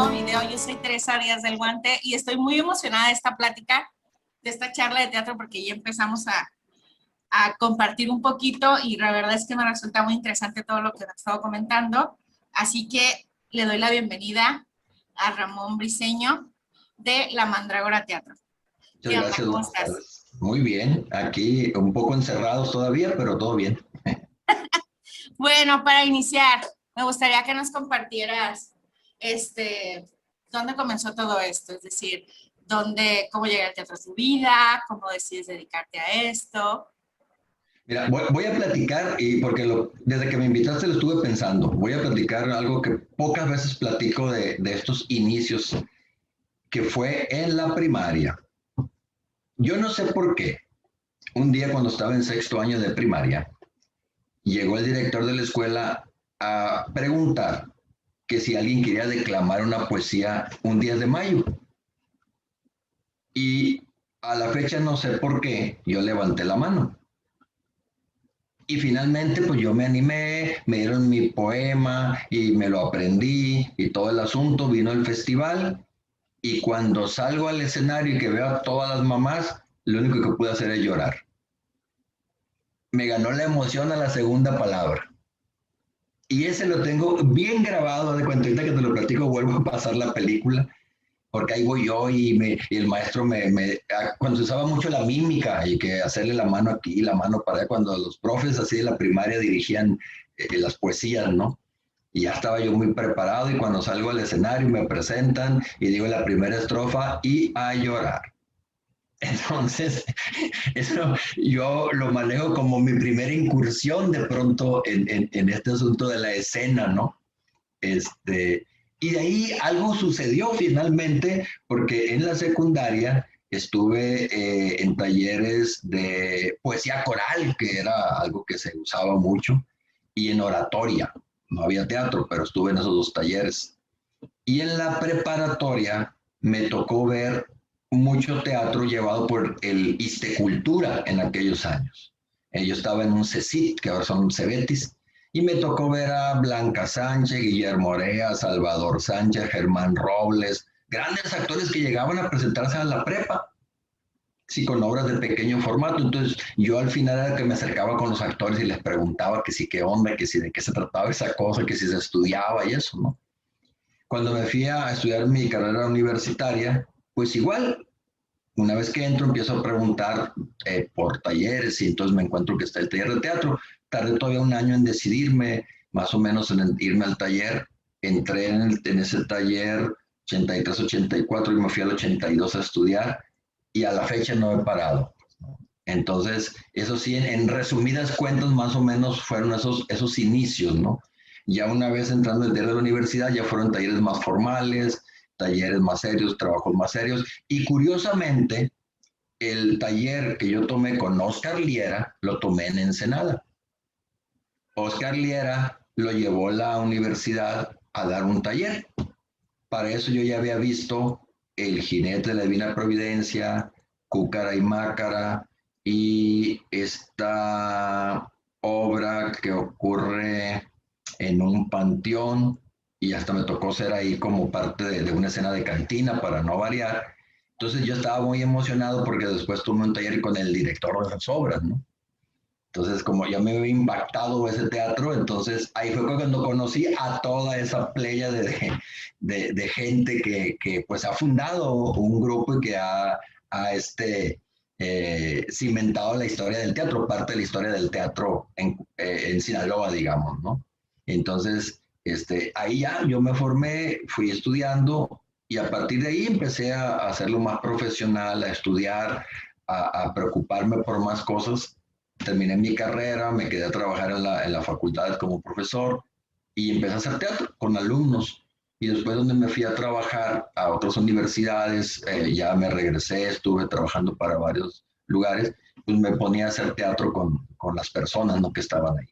nuevo video. Yo soy Teresa Díaz del Guante y estoy muy emocionada de esta plática, de esta charla de teatro, porque ya empezamos a compartir un poquito y la verdad es que me resulta muy interesante todo lo que me ha estado comentando. Así que le doy la bienvenida a Ramón Briceño de La Mandrágora Teatro. Muchas gracias, buenas tardes. Muy bien, aquí un poco encerrados todavía, pero todo bien. Bueno, para iniciar, me gustaría que nos compartieras dónde comenzó todo esto, es decir, cómo llega el teatro a tu vida, cómo decides dedicarte a esto. Mira, voy a platicar, y porque desde que me invitaste lo estuve pensando, voy a platicar algo que pocas veces platico de estos inicios, que fue en la primaria. Yo no sé por qué, un día cuando estaba en sexto año de primaria, llegó el director de la escuela a preguntar que si alguien quería declamar una poesía un 10 de mayo. Y a la fecha no sé por qué, yo levanté la mano. Y finalmente pues yo me animé, me dieron mi poema y me lo aprendí y todo el asunto, vino el festival y cuando salgo al escenario y que veo a todas las mamás, lo único que pude hacer es llorar. Me ganó la emoción a la segunda palabra. Y ese lo tengo bien grabado, de cuenta ahorita que te lo platico, vuelvo a pasar la película, porque ahí voy yo y el maestro cuando se usaba mucho la mímica y que hacerle la mano aquí, la mano para allá, cuando los profes así de la primaria dirigían las poesías, ¿no? Y ya estaba yo muy preparado y cuando salgo al escenario me presentan y digo la primera estrofa y a llorar. Entonces, eso yo lo manejo como mi primera incursión de pronto en este asunto de la escena, ¿no? Y de ahí algo sucedió finalmente, porque en la secundaria estuve en talleres de poesía coral, que era algo que se usaba mucho, y en oratoria. No había teatro, pero estuve en esos dos talleres. Y en la preparatoria me tocó ver mucho teatro llevado por el Cultura en aquellos años. Yo estaba en un CECIT, que ahora son Cebetis, y me tocó ver a Blanca Sánchez, Guillermo Orea, Salvador Sánchez, Germán Robles, grandes actores que llegaban a presentarse a la prepa, sí, con obras de pequeño formato. Entonces yo al final era que me acercaba con los actores y les preguntaba que sí, qué onda, que sí, de qué se trataba esa cosa, que si se estudiaba y eso, ¿no? Cuando me fui a estudiar mi carrera universitaria, pues igual, una vez que entro empiezo a preguntar por talleres y entonces me encuentro que está el taller de teatro. Tardé todavía un año en decidirme, más o menos en irme al taller. Entré en ese taller 83, 84 y me fui al 82 a estudiar y a la fecha no he parado. Entonces, eso sí, en resumidas cuentas, más o menos fueron esos inicios, ¿no? Ya una vez entrando el taller de la universidad, ya fueron talleres más formales, talleres más serios, trabajos más serios. Y curiosamente, el taller que yo tomé con Oscar Liera, lo tomé en Ensenada. Oscar Liera lo llevó a la universidad a dar un taller. Para eso yo ya había visto El jinete de la Divina Providencia, Cúcara y Mácara, y esta obra que ocurre en un panteón, y hasta me tocó ser ahí como parte de una escena de cantina para no variar. Entonces yo estaba muy emocionado porque después tuve un taller con el director de las obras, ¿no? Entonces, como ya me había impactado ese teatro, entonces ahí fue cuando conocí a toda esa playa de gente que pues ha fundado un grupo y que cimentado la historia del teatro, parte de la historia del teatro en Sinaloa, digamos, ¿no? Entonces, ahí ya yo me formé, fui estudiando y a partir de ahí empecé a hacerlo más profesional, a estudiar, a preocuparme por más cosas. Terminé mi carrera, me quedé a trabajar en la facultad como profesor y empecé a hacer teatro con alumnos. Y después donde me fui a trabajar a otras universidades, ya me regresé, estuve trabajando para varios lugares, pues me ponía a hacer teatro con las personas, ¿no?, que estaban ahí.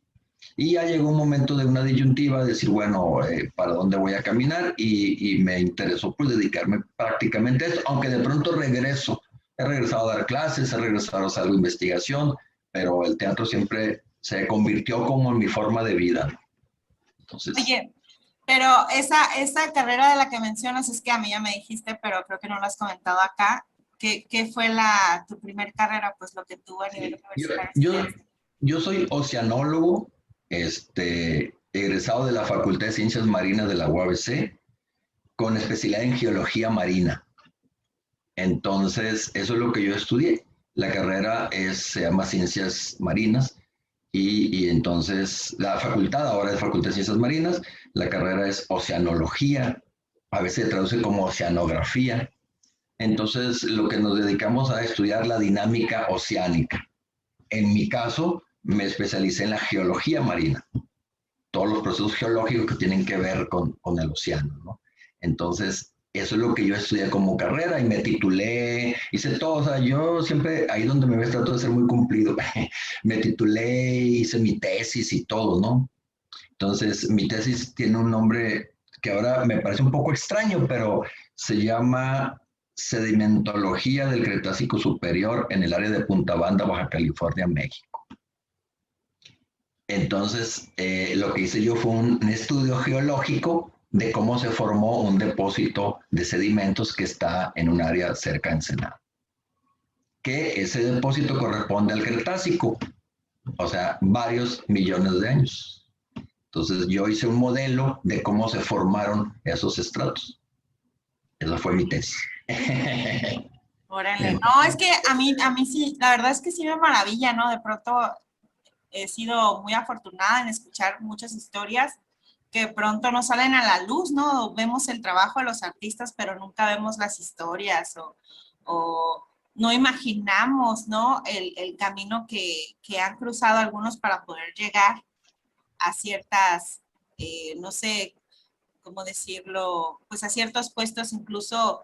Y ya llegó un momento de una disyuntiva, de decir, bueno, ¿para dónde voy a caminar? Y me interesó pues dedicarme prácticamente a esto, aunque de pronto regreso. He regresado a dar clases, he regresado a hacer algo de investigación, pero el teatro siempre se convirtió como en mi forma de vida. Entonces, Oye, Pero esa carrera de la que mencionas es que a mí ya me dijiste, pero creo que no lo has comentado acá. ¿Qué fue tu primer carrera? Pues lo que tú a nivel Sí, universitario yo, estudiaste. yo soy oceanólogo, egresado de la Facultad de Ciencias Marinas de la UABC, con especialidad en geología marina. Entonces, eso es lo que yo estudié. La carrera se llama Ciencias Marinas y entonces la facultad ahora es Facultad de Ciencias Marinas, la carrera es Oceanología, a veces se traduce como Oceanografía. Entonces, lo que nos dedicamos a estudiar la dinámica oceánica. En mi caso, me especialicé en la geología marina, todos los procesos geológicos que tienen que ver con el océano, ¿no? Entonces, eso es lo que yo estudié como carrera y me titulé, hice todo, o sea, yo siempre, ahí donde me ves, trato de ser muy cumplido. Me titulé, hice mi tesis y todo, ¿no? Entonces, mi tesis tiene un nombre que ahora me parece un poco extraño, pero se llama Sedimentología del Cretácico Superior en el área de Punta Banda, Baja California, México. Entonces, lo que hice yo fue un estudio geológico de cómo se formó un depósito de sedimentos que está en un área cerca de Ensenada. Que ese depósito corresponde al Cretácico, o sea, varios millones de años. Entonces, yo hice un modelo de cómo se formaron esos estratos. Esa fue mi tesis. Órale. No, es que a mí sí, la verdad es que sí me maravilla, ¿no? De pronto he sido muy afortunada en escuchar muchas historias que pronto no salen a la luz, ¿no? Vemos el trabajo de los artistas, pero nunca vemos las historias o no imaginamos, ¿no? El camino que han cruzado algunos para poder llegar a ciertas, no sé cómo decirlo, pues a ciertos puestos incluso.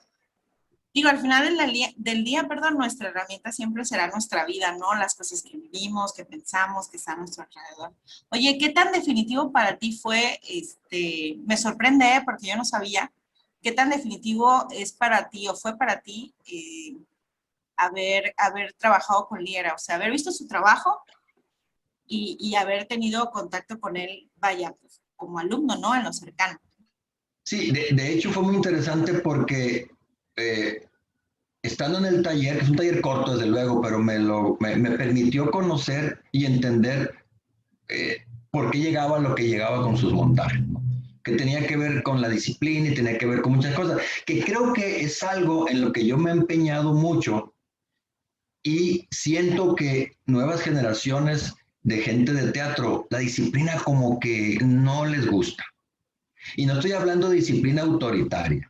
Digo, al final del día, perdón, nuestra herramienta siempre será nuestra vida, ¿no? Las cosas que vivimos, que pensamos, que están a nuestro alrededor. Oye, ¿qué tan definitivo para ti fue, me sorprende, porque yo no sabía, qué tan definitivo es para ti o fue para ti haber trabajado con Liera? O sea, haber visto su trabajo y haber tenido contacto con él, vaya, pues, como alumno, ¿no? En lo cercano. Sí, de hecho fue muy interesante porque eh, estando en el taller, que es un taller corto desde luego, pero me permitió conocer y entender por qué llegaba lo que llegaba con sus montajes, ¿no? Que tenía que ver con la disciplina y tenía que ver con muchas cosas, que creo que es algo en lo que yo me he empeñado mucho y siento que nuevas generaciones de gente de teatro, la disciplina como que no les gusta. Y no estoy hablando de disciplina autoritaria,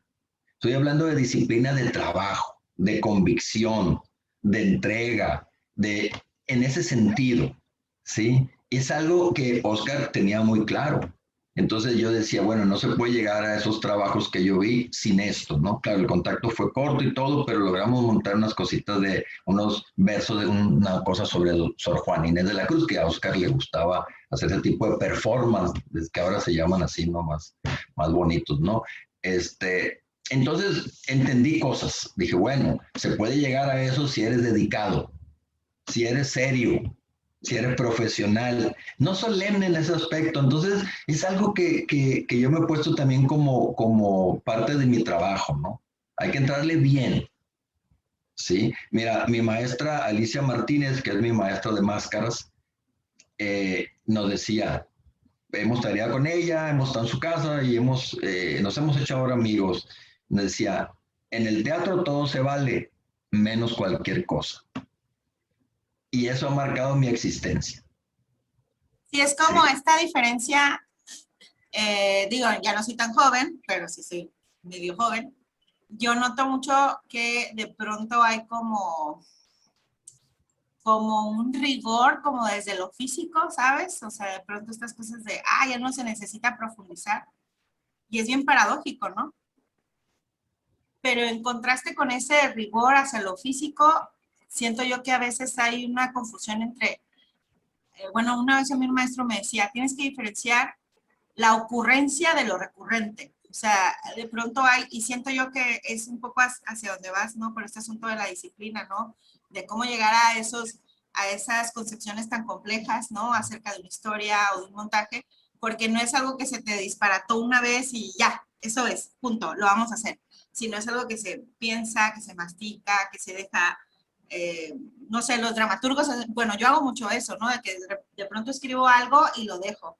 estoy hablando de disciplina de trabajo, de convicción, de entrega, en ese sentido, ¿sí? Es algo que Oscar tenía muy claro. Entonces yo decía, bueno, no se puede llegar a esos trabajos que yo vi sin esto, ¿no? Claro, el contacto fue corto y todo, pero logramos montar unas cositas de unos versos de una cosa sobre Sor Juana Inés de la Cruz, que a Oscar le gustaba hacer ese tipo de performance, que ahora se llaman así, ¿no? Más bonitos, ¿no? Entonces entendí cosas. Dije, bueno, se puede llegar a eso si eres dedicado, si eres serio, si eres profesional, no solemne en ese aspecto. Entonces es algo que yo me he puesto también como parte de mi trabajo, ¿no? Hay que entrarle bien, ¿sí? Mira, mi maestra Alicia Martínez, que es mi maestra de máscaras, nos decía, hemos tarea con ella, hemos estado en su casa y nos hemos hecho ahora amigos. Nos decía, en el teatro todo se vale, menos cualquier cosa. Y eso ha marcado mi existencia. Sí, es Sí, como esta diferencia. Digo, ya no soy tan joven, pero sí soy medio joven. Yo noto mucho que de pronto hay como un rigor, como desde lo físico, ¿sabes? O sea, de pronto estas cosas de, ya no se necesita profundizar. Y es bien paradójico, ¿no? Pero en contraste con ese rigor hacia lo físico, siento yo que a veces hay una confusión entre, bueno, una vez a mí un maestro me decía, tienes que diferenciar la ocurrencia de lo recurrente. O sea, de pronto hay, y siento yo que es un poco hacia donde vas, ¿no? Por este asunto de la disciplina, ¿no? De cómo llegar a esas concepciones tan complejas, ¿no? Acerca de una historia o de un montaje, porque no es algo que se te disparató una vez y ya, eso es, punto, lo vamos a hacer, sino es algo que se piensa, que se mastica, que se deja, no sé, los dramaturgos, bueno, yo hago mucho eso, ¿no? De que de pronto escribo algo y lo dejo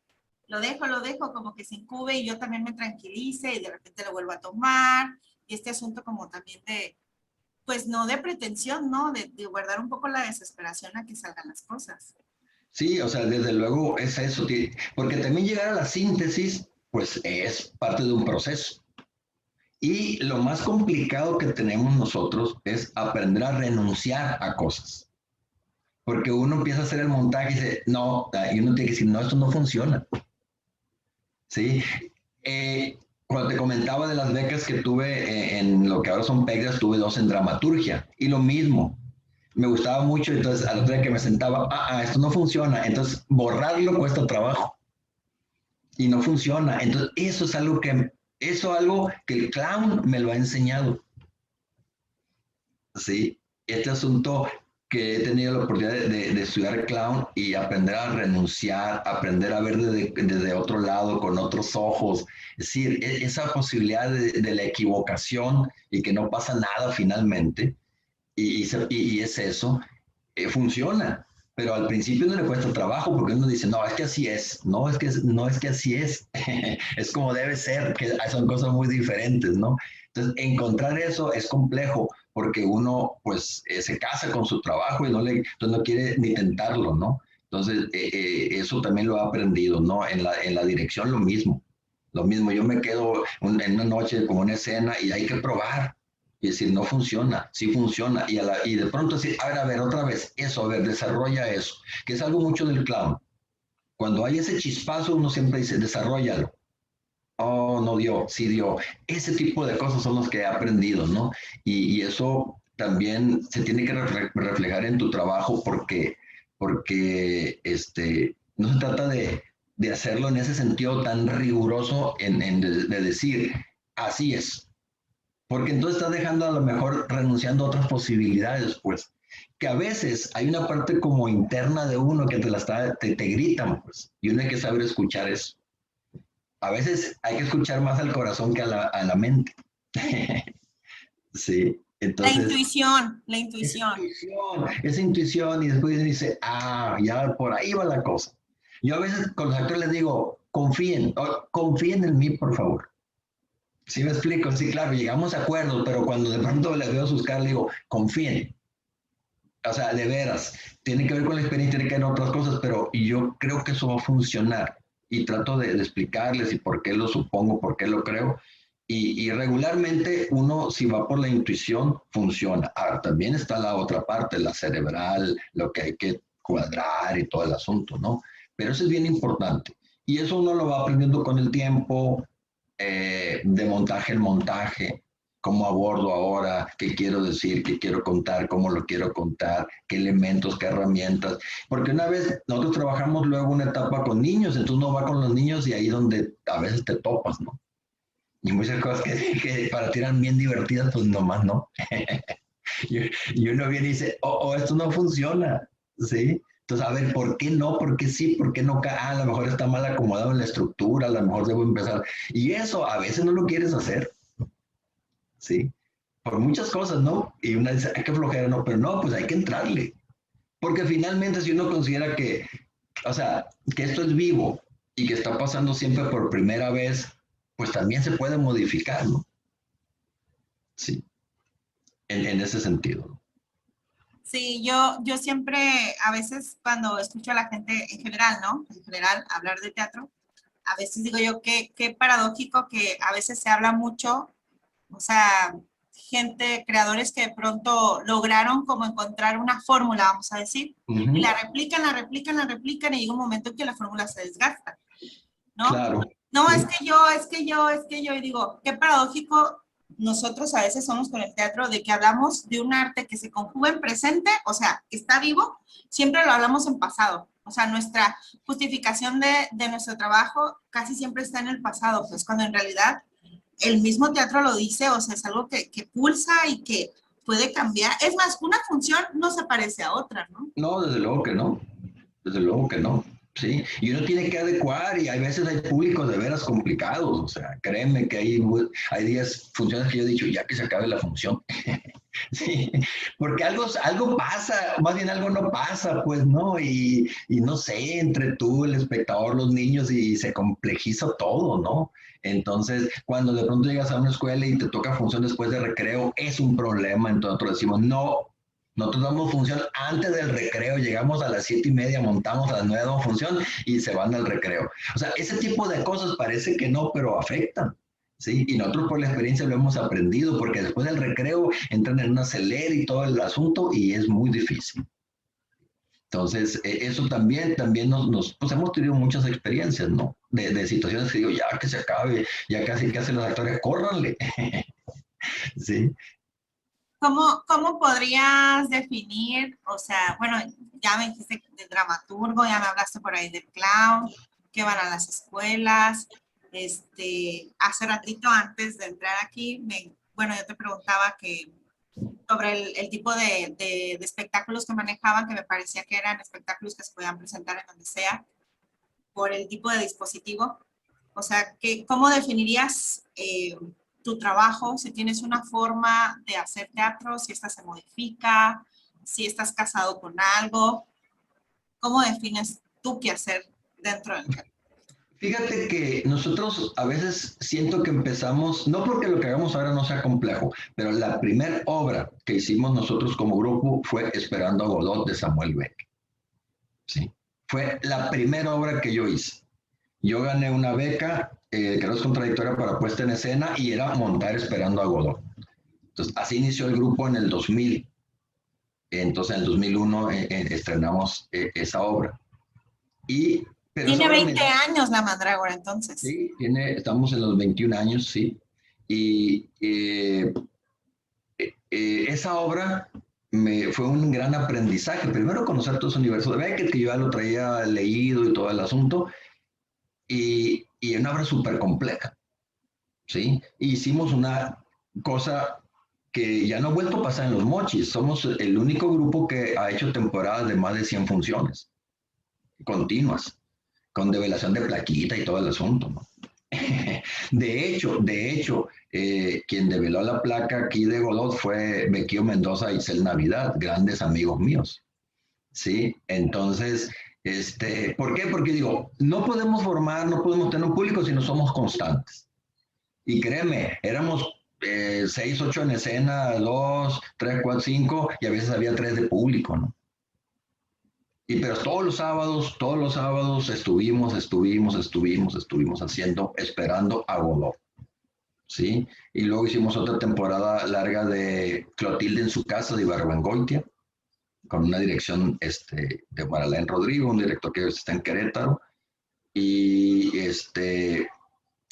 como que se incube y yo también me tranquilice y de repente lo vuelvo a tomar, y este asunto como también de, pues no de pretensión, ¿no? De guardar un poco la desesperación a que salgan las cosas. Sí, o sea, desde luego es eso, porque también llegar a la síntesis, pues es parte de un proceso. Y lo más complicado que tenemos nosotros es aprender a renunciar a cosas. Porque uno empieza a hacer el montaje y dice, no, y uno tiene que decir, no, esto no funciona. ¿Sí? Cuando te comentaba de las becas que tuve en lo que ahora son PEGRAS, tuve 2 en dramaturgia. Y lo mismo, me gustaba mucho, entonces al otro día que me sentaba, esto no funciona. Entonces, borrarlo cuesta trabajo y no funciona. Entonces, algo que el clown me lo ha enseñado. ¿Sí? Este asunto que he tenido la oportunidad de estudiar clown y aprender a renunciar, aprender a ver desde otro lado, con otros ojos. Es decir, esa posibilidad de la equivocación y que no pasa nada finalmente, y es eso, funciona. Pero al principio no le cuesta trabajo porque uno dice, no, es que así es, no es que así es, es como debe ser, que son cosas muy diferentes, ¿no? Entonces, encontrar eso es complejo porque uno, pues, se casa con su trabajo y entonces no quiere ni tentarlo, ¿no? Entonces, eso también lo he aprendido, ¿no? En la dirección lo mismo, yo me quedo en una noche como una escena y hay que probar, y decir, no funciona, sí funciona, y de pronto decir, a ver, otra vez, eso, a ver, desarrolla eso, que es algo mucho del clown. Cuando hay ese chispazo, uno siempre dice, desarrollalo. Oh, no dio, sí dio. Ese tipo de cosas son los que he aprendido, ¿no? Y eso también se tiene que reflejar en tu trabajo porque no se trata de hacerlo en ese sentido tan riguroso de decir, así es, porque entonces estás dejando a lo mejor renunciando a otras posibilidades, pues, que a veces hay una parte como interna de uno que te gritan, pues, y uno hay que saber escuchar eso. A veces hay que escuchar más al corazón que a la mente. Sí, entonces... La intuición. Esa intuición, y después dice, ya por ahí va la cosa. Yo a veces con los actores les digo, confíen en mí, por favor. ¿Sí me explico? Sí, claro, llegamos a acuerdos, pero cuando de pronto les veo sus caras, le digo, confíen. O sea, de veras, tiene que ver con la experiencia, tiene que ver con otras cosas, pero yo creo que eso va a funcionar. Y trato de explicarles y por qué lo supongo, por qué lo creo. Y regularmente uno, si va por la intuición, funciona. Ahora, también está la otra parte, la cerebral, lo que hay que cuadrar y todo el asunto, ¿no? Pero eso es bien importante. Y eso uno lo va aprendiendo con el tiempo, de montaje en montaje, cómo abordo ahora, qué quiero decir, qué quiero contar, cómo lo quiero contar, qué elementos, qué herramientas. Porque una vez nosotros trabajamos luego una etapa con niños, entonces uno va con los niños y ahí donde a veces te topas, ¿no? Y muchas cosas que para ti eran bien divertidas, pues nomás no. y uno viene y dice, esto no funciona, ¿sí? Entonces, a ver, ¿por qué no? ¿Por qué sí? ¿Por qué no? A lo mejor está mal acomodado en la estructura, a lo mejor debo empezar. Y eso a veces no lo quieres hacer, ¿sí? Por muchas cosas, ¿no? Y una dice, hay que flojera, no, pero no, pues hay que entrarle. Porque finalmente si uno considera que, o sea, que esto es vivo y que está pasando siempre por primera vez, pues también se puede modificar, ¿no? Sí, en ese sentido. Sí, yo siempre, a veces cuando escucho a la gente en general, ¿no? En general, hablar de teatro, a veces digo yo qué paradójico que a veces se habla mucho, o sea, gente, creadores que de pronto lograron como encontrar una fórmula, vamos a decir, y la replican, la replican, la replican, y llega un momento en que la fórmula se desgasta, ¿no? Claro. No, Sí. es que yo, y digo, qué paradójico nosotros a veces somos con el teatro de que hablamos de un arte que se conjuga en presente, o sea, que está vivo, siempre lo hablamos en pasado. O sea, nuestra justificación de nuestro trabajo casi siempre está en el pasado, pues cuando en realidad el mismo teatro lo dice, o sea, es algo que pulsa y que puede cambiar. Es más, una función no se parece a otra, ¿no? No, desde luego que no. Desde luego que no. ¿sí? Y uno tiene que adecuar y hay veces hay públicos de veras complicados, o sea, créeme que hay días, funciones que yo he dicho, ya que se acabe la función, sí, porque algo pasa, más bien algo no pasa, pues, ¿no? Y no sé, entre tú, el espectador, los niños, y se complejiza todo, ¿no? Entonces, cuando de pronto llegas a una escuela y te toca función después de recreo, es un problema, entonces nosotros decimos, no, nosotros damos función antes del recreo, llegamos a las 7:30, montamos a las 9, damos función y se van al recreo. O sea, ese tipo de cosas parece que no, pero afectan. ¿Sí? Y nosotros por la experiencia lo hemos aprendido, porque después del recreo entran en un acelere y todo el asunto y es muy difícil. Entonces, eso también pues hemos tenido muchas experiencias, ¿no? De situaciones que digo, ya que se acabe, ya casi que hacen los actores, córranle. ¿Sí? ¿Cómo podrías definir, o sea, bueno, ya me dijiste de dramaturgo, ya me hablaste por ahí del clown, que van a las escuelas, hace ratito antes de entrar aquí, bueno, yo te preguntaba sobre el tipo de espectáculos que manejaban, que me parecía que eran espectáculos que se podían presentar en donde sea, por el tipo de dispositivo. O sea, ¿cómo definirías tu trabajo? Si tienes una forma de hacer teatro, si esta se modifica, si estás casado con algo, ¿cómo defines tú qué hacer dentro del teatro? Fíjate que nosotros a veces siento que empezamos, no porque lo que hagamos ahora no sea complejo, pero la primera obra que hicimos nosotros como grupo fue Esperando a Godot de Samuel Beck. Sí. Fue la primera obra que yo hice. Yo gané una beca, que no es contradictoria para puesta en escena, y era montar Esperando a Godot. Entonces, así inició el grupo en el 2000. Entonces, en el 2001 estrenamos esa obra. Pero esa Tiene obra 20 años la Mandrágora, entonces. sí, estamos en los 21 años, sí. Y esa obra fue un gran aprendizaje. Primero conocer todo ese universo de Beckett, que yo ya lo traía leído y todo el asunto, y una obra súper compleja, ¿sí? Y hicimos una cosa que ya no ha vuelto a pasar en los Mochis. Somos el único grupo que ha hecho temporadas de más de 100 funciones continuas, con develación de plaquita y todo el asunto, ¿no? Quien develó la placa aquí de Godot fue Bequio Mendoza y Cel Navidad, grandes amigos míos, ¿sí? Entonces, ¿por qué? Porque digo, no podemos formar, no podemos tener un público si no somos constantes. Y créeme, éramos 6, 8 en escena, 2, 3, 4, 5, y a veces había 3 de público, ¿no? Pero todos los sábados estuvimos haciendo, esperando a Godot, ¿sí? Y luego hicimos otra temporada larga de Clotilde en su casa de Ibargüengoitia, con una dirección de Maralén Rodrigo, un director que está en Querétaro. Y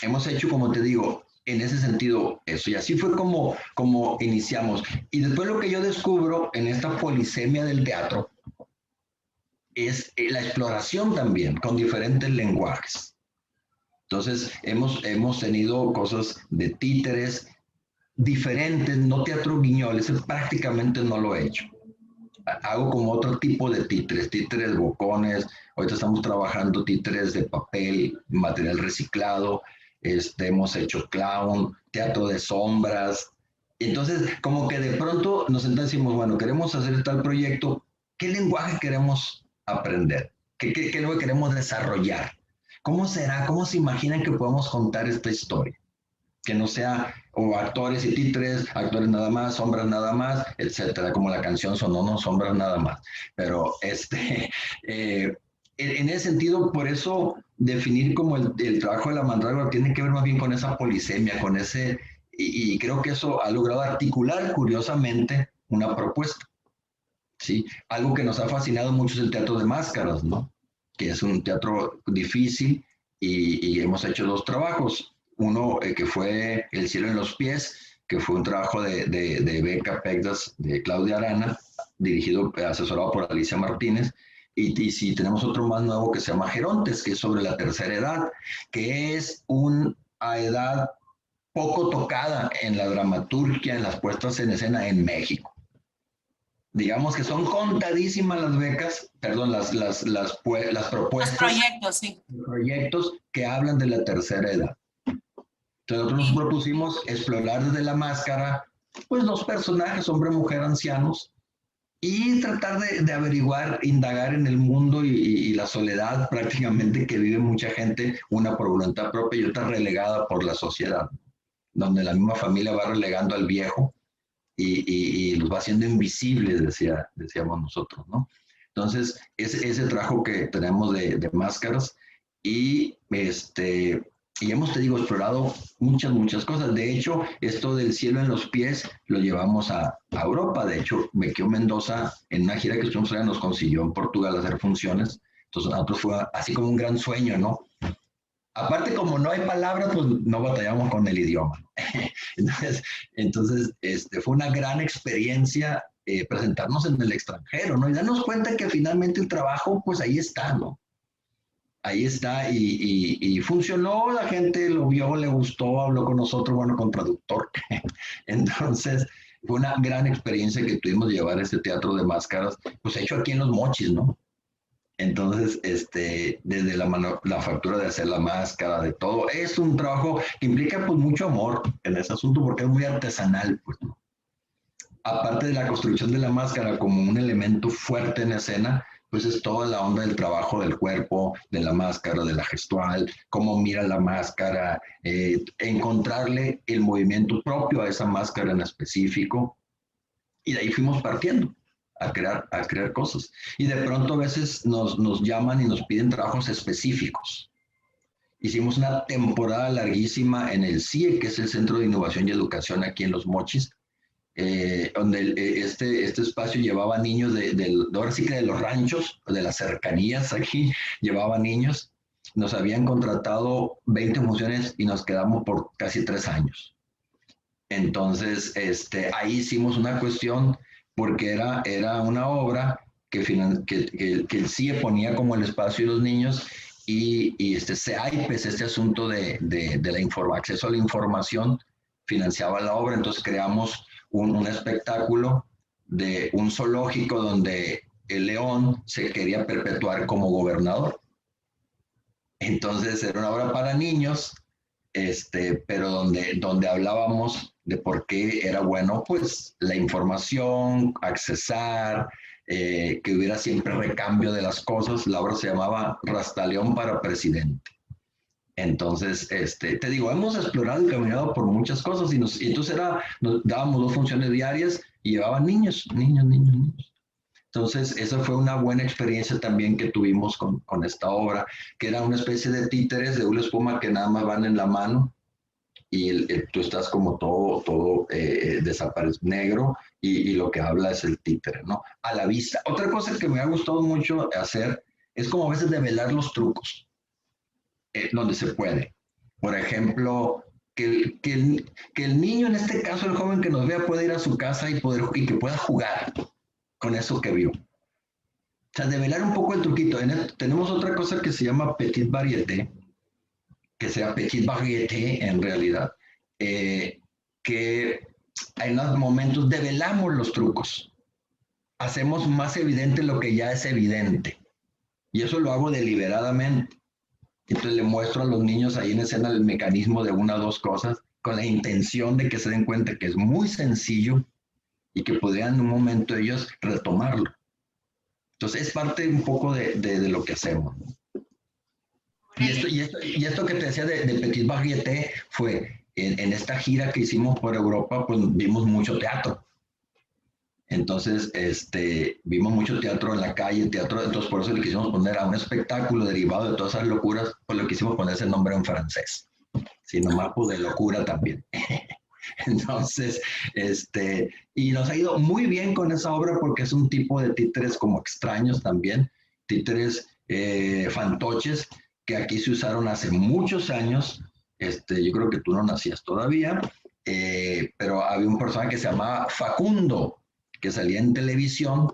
hemos hecho, como te digo, en ese sentido eso. Y así fue como iniciamos. Y después lo que yo descubro en esta polisemia del teatro es la exploración también con diferentes lenguajes. Entonces, hemos tenido cosas de títeres diferentes, no teatro guiñol, ese prácticamente no lo he hecho. Hago como otro tipo de títeres bocones, ahorita estamos trabajando títeres de papel, material reciclado, hemos hecho clown, teatro de sombras. Entonces, como que de pronto nos sentamos y decimos, bueno, queremos hacer tal proyecto, ¿qué lenguaje queremos aprender? ¿Qué lenguaje queremos desarrollar? ¿Cómo será? ¿Cómo se imaginan que podemos contar esta historia? Que no sea o actores y títeres, actores nada más, sombras nada más, etcétera, como la canción sonó, no sombras nada más. Pero en ese sentido, por eso definir como el trabajo de la mandrágora tiene que ver más bien con esa polisemia, con ese, y creo que eso ha logrado articular curiosamente una propuesta, ¿sí? Algo que nos ha fascinado mucho es el teatro de máscaras, ¿no? Que es un teatro difícil y hemos hecho 2 trabajos. Uno que fue El cielo en los pies, que fue un trabajo de Beca Pegdas, de Claudia Arana, dirigido, asesorado por Alicia Martínez. Y sí, tenemos otro más nuevo que se llama Gerontes, que es sobre la tercera edad, que es una edad poco tocada en la dramaturgia, en las puestas en escena en México. Digamos que son contadísimas las becas, perdón, las Los propuestas, proyectos, sí. proyectos que hablan de la tercera edad. Entonces nosotros nos propusimos explorar desde la máscara, pues dos personajes, hombre, mujer, ancianos, y tratar de averiguar, indagar en el mundo y la soledad prácticamente que vive mucha gente, una por voluntad propia y otra relegada por la sociedad, donde la misma familia va relegando al viejo y los va haciendo invisibles, decíamos nosotros, ¿no? Entonces, ese trabajo que tenemos de máscaras y y hemos, te digo, explorado muchas cosas. De hecho, esto del cielo en los pies lo llevamos a Europa. De hecho, Mequio Mendoza, en una gira que estuvimos allá, nos consiguió en Portugal hacer funciones. Entonces, a nosotros fue así como un gran sueño, ¿no? Aparte, como no hay palabras, pues no batallamos con el idioma. entonces fue una gran experiencia presentarnos en el extranjero, ¿no? Y darnos cuenta que finalmente el trabajo, pues ahí está, ¿no? Ahí está y funcionó, la gente lo vio, le gustó, habló con nosotros, bueno, con traductor. Entonces, fue una gran experiencia que tuvimos de llevar este teatro de máscaras, pues hecho aquí en Los Mochis, ¿no? Entonces, desde la manufactura de hacer la máscara, de todo, es un trabajo que implica pues mucho amor en ese asunto porque es muy artesanal, pues, ¿no? Aparte de la construcción de la máscara como un elemento fuerte en escena, pues es toda la onda del trabajo del cuerpo, de la máscara, de la gestual, cómo mira la máscara, encontrarle el movimiento propio a esa máscara en específico, y de ahí fuimos partiendo a crear cosas. Y de pronto a veces nos llaman y nos piden trabajos específicos. Hicimos una temporada larguísima en el CIE, que es el Centro de Innovación y Educación aquí en Los Mochis, donde este espacio llevaba niños ahora sí que de los ranchos, de las cercanías aquí, llevaba niños. Nos habían contratado 20 funciones y nos quedamos por casi 3 años. Entonces, ahí hicimos una cuestión porque era una obra que el CIE ponía como el espacio de los niños y CEAIPES, este asunto de acceso a la información, financiaba la obra. Entonces creamos un espectáculo de un zoológico donde el león se quería perpetuar como gobernador. Entonces era una obra para niños, pero donde hablábamos de por qué era bueno, pues la información, accesar, que hubiera siempre recambio de las cosas. La obra se llamaba Rastaleón para Presidente. Entonces, te digo, hemos explorado y caminado por muchas cosas y entonces nos dábamos 2 funciones diarias y llevaban niños. Entonces, esa fue una buena experiencia también que tuvimos con esta obra, que era una especie de títeres de una espuma que nada más van en la mano y tú estás como todo desaparece negro y lo que habla es el títere, ¿no? A la vista. Otra cosa que me ha gustado mucho hacer es como a veces develar los trucos, donde se puede. Por ejemplo, que el niño, en este caso el joven que nos vea, pueda ir a su casa y que pueda jugar con eso que vio. O sea, develar un poco el truquito. Tenemos otra cosa que se llama petit variété, que sea petit variété en realidad, que en unos momentos develamos los trucos. Hacemos más evidente lo que ya es evidente. Y eso lo hago deliberadamente. Entonces le muestro a los niños ahí en escena el mecanismo de una o dos cosas con la intención de que se den cuenta que es muy sencillo y que podrían en un momento ellos retomarlo. Entonces es parte un poco de lo que hacemos. Y esto que te decía de Petit Variété fue en esta gira que hicimos por Europa, pues vimos mucho teatro. Entonces, vimos mucho teatro en la calle, entonces por eso le quisimos poner a un espectáculo derivado de todas esas locuras, pues le quisimos poner ese nombre en francés. Sí, nomás pues de locura también. Entonces, y nos ha ido muy bien con esa obra porque es un tipo de títeres como extraños también, títeres fantoches que aquí se usaron hace muchos años. Yo creo que tú no nacías todavía, pero había un personaje que se llamaba Facundo, que salía en televisión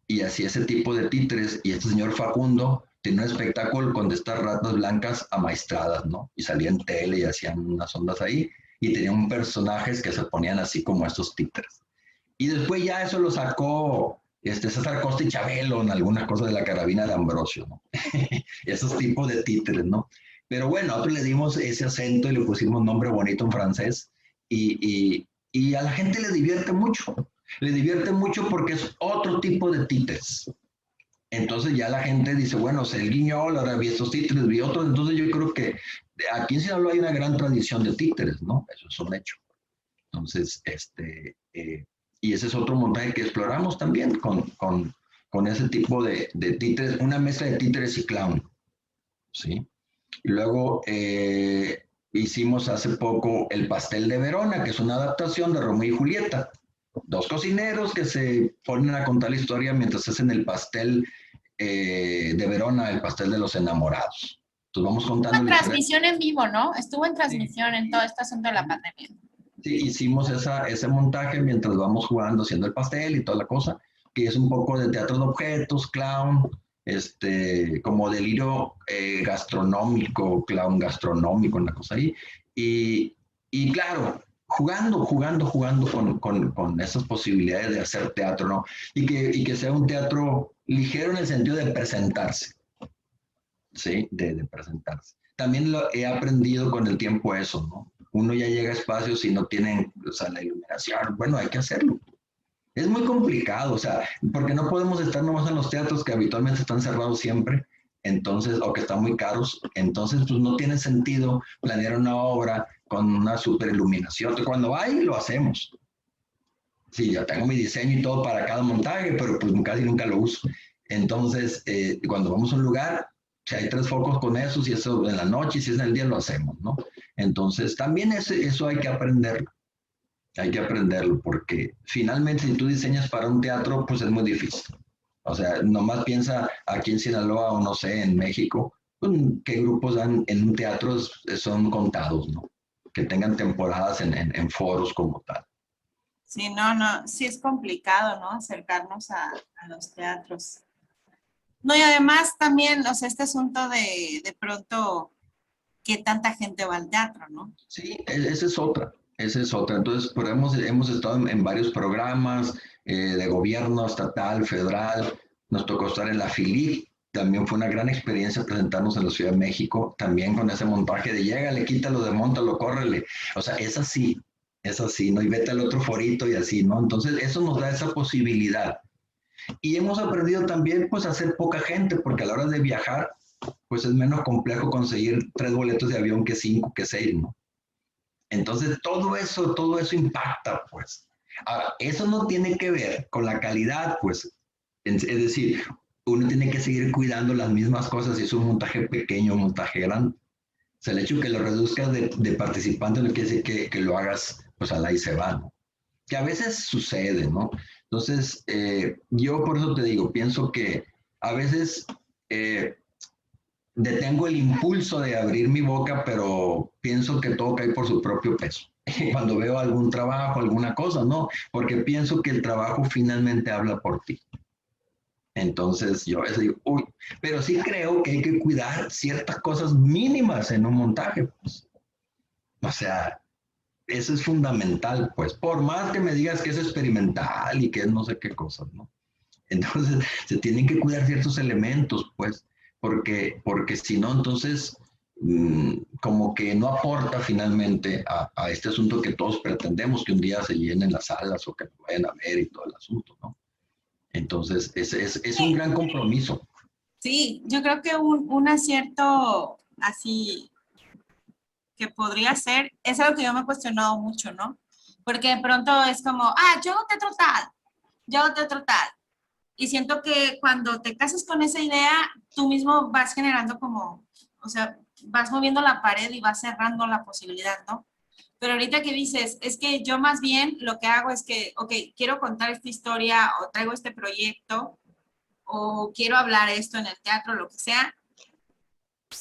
y hacía ese tipo de títeres, y este señor Facundo tenía un espectáculo con estas ratas blancas amaestradas, ¿no? Y salía en tele y hacían unas ondas ahí, y tenían personajes que se ponían así como estos títeres. Y después ya eso lo sacó César Costa y Chabelo en alguna cosa de la carabina de Ambrosio, ¿no? Esos tipos de títeres, ¿no? Pero bueno, nosotros le dimos ese acento y le pusimos nombre bonito en francés y a la gente le divierte mucho. Le divierte mucho porque es otro tipo de títeres. Entonces ya la gente dice, bueno, sé el Guiñol, ahora vi estos títeres, vi otros. Entonces yo creo que aquí en Sinaloa hay una gran tradición de títeres, ¿no? Eso es un hecho. Entonces, y ese es otro montaje que exploramos también con ese tipo de títeres, una mezcla de títeres y clown, ¿sí? Y luego hicimos hace poco El Pastel de Verona, que es una adaptación de Romeo y Julieta. Dos cocineros que se ponen a contar la historia mientras hacen el pastel de Verona, el pastel de los enamorados. Entonces vamos Estuvo contando en la historia. transmisión en vivo, ¿no? Estuvo en Sí, transmisión en todo este asunto de la pandemia. sí, hicimos ese montaje mientras vamos jugando, haciendo el pastel y toda la cosa, que es un poco de teatro de objetos, clown, como delirio gastronómico, clown gastronómico, una cosa ahí. Y claro, jugando con esas posibilidades de hacer teatro, ¿no? Y que sea un teatro ligero en el sentido de presentarse, ¿sí? De presentarse. También he aprendido con el tiempo eso, ¿no? Uno ya llega a espacios y no tienen, o sea, la iluminación, bueno, hay que hacerlo. Es muy complicado, o sea, porque no podemos estar nomás en los teatros que habitualmente están cerrados siempre, entonces, o que están muy caros, entonces, pues no tiene sentido planear una obra con una super iluminación. Cuando hay, lo hacemos. Sí, ya tengo mi diseño y todo para cada montaje, pero pues casi nunca lo uso. Entonces, cuando vamos a un lugar, si hay 3 focos con eso, si eso en la noche, si es en el día, lo hacemos, ¿no? Entonces, también eso hay que aprenderlo, porque finalmente si tú diseñas para un teatro, pues es muy difícil. O sea, nomás piensa aquí en Sinaloa o no sé, en México, pues, qué grupos dan en un teatro son contados, ¿no? Que tengan temporadas en foros como tal. Sí, no, no, sí es complicado, ¿no? Acercarnos a los teatros. No, y además también, o sea, este asunto de pronto, ¿qué tanta gente va al teatro, no? Sí, esa es otra, esa es otra. Entonces, pero hemos estado en varios programas de gobierno estatal, federal, nos tocó estar en la FILIP, también fue una gran experiencia presentarnos en la Ciudad de México, también con ese montaje de llégale, quítalo, desmontalo, córrele. O sea, es así, ¿no? Y vete al otro forito y así, ¿no? Entonces, eso nos da esa posibilidad. Y hemos aprendido también, pues, a ser poca gente, porque a la hora de viajar, pues es menos complejo conseguir 3 boletos de avión que 5, que 6, ¿no? Entonces, todo eso impacta, pues. Ahora, eso no tiene que ver con la calidad, pues. Es decir, uno tiene que seguir cuidando las mismas cosas si es un montaje pequeño o un montaje grande. O sea, el hecho que lo reduzcas de participantes no quiere decir que lo hagas, pues, al ahí se va, ¿no? Que a veces sucede, ¿no? Entonces, yo por eso te digo, pienso que a veces eh, detengo el impulso de abrir mi boca, pero pienso que todo cae por su propio peso. Cuando veo algún trabajo, alguna cosa, ¿no? Porque pienso que el trabajo finalmente habla por ti. Entonces yo a veces digo, uy, pero sí creo que hay que cuidar ciertas cosas mínimas en un montaje, pues. O sea, eso es fundamental, pues. Por más que me digas que es experimental y que es no sé qué cosas, ¿no? Entonces, se tienen que cuidar ciertos elementos, pues, porque si no, entonces, como que no aporta finalmente a este asunto que todos pretendemos que un día se llenen las salas o que lo vayan a ver y todo el asunto, ¿no? Entonces, es un gran compromiso. Sí, yo creo que un acierto así que podría ser, es algo que yo me he cuestionado mucho, ¿no? Porque de pronto es como, yo hago teatro tal, yo hago teatro tal. Y siento que cuando te casas con esa idea, tú mismo vas generando como, o sea, vas moviendo la pared y vas cerrando la posibilidad, ¿no? Pero ahorita que dices, es que yo más bien lo que hago es que, ok, quiero contar esta historia o traigo este proyecto o quiero hablar esto en el teatro, lo que sea,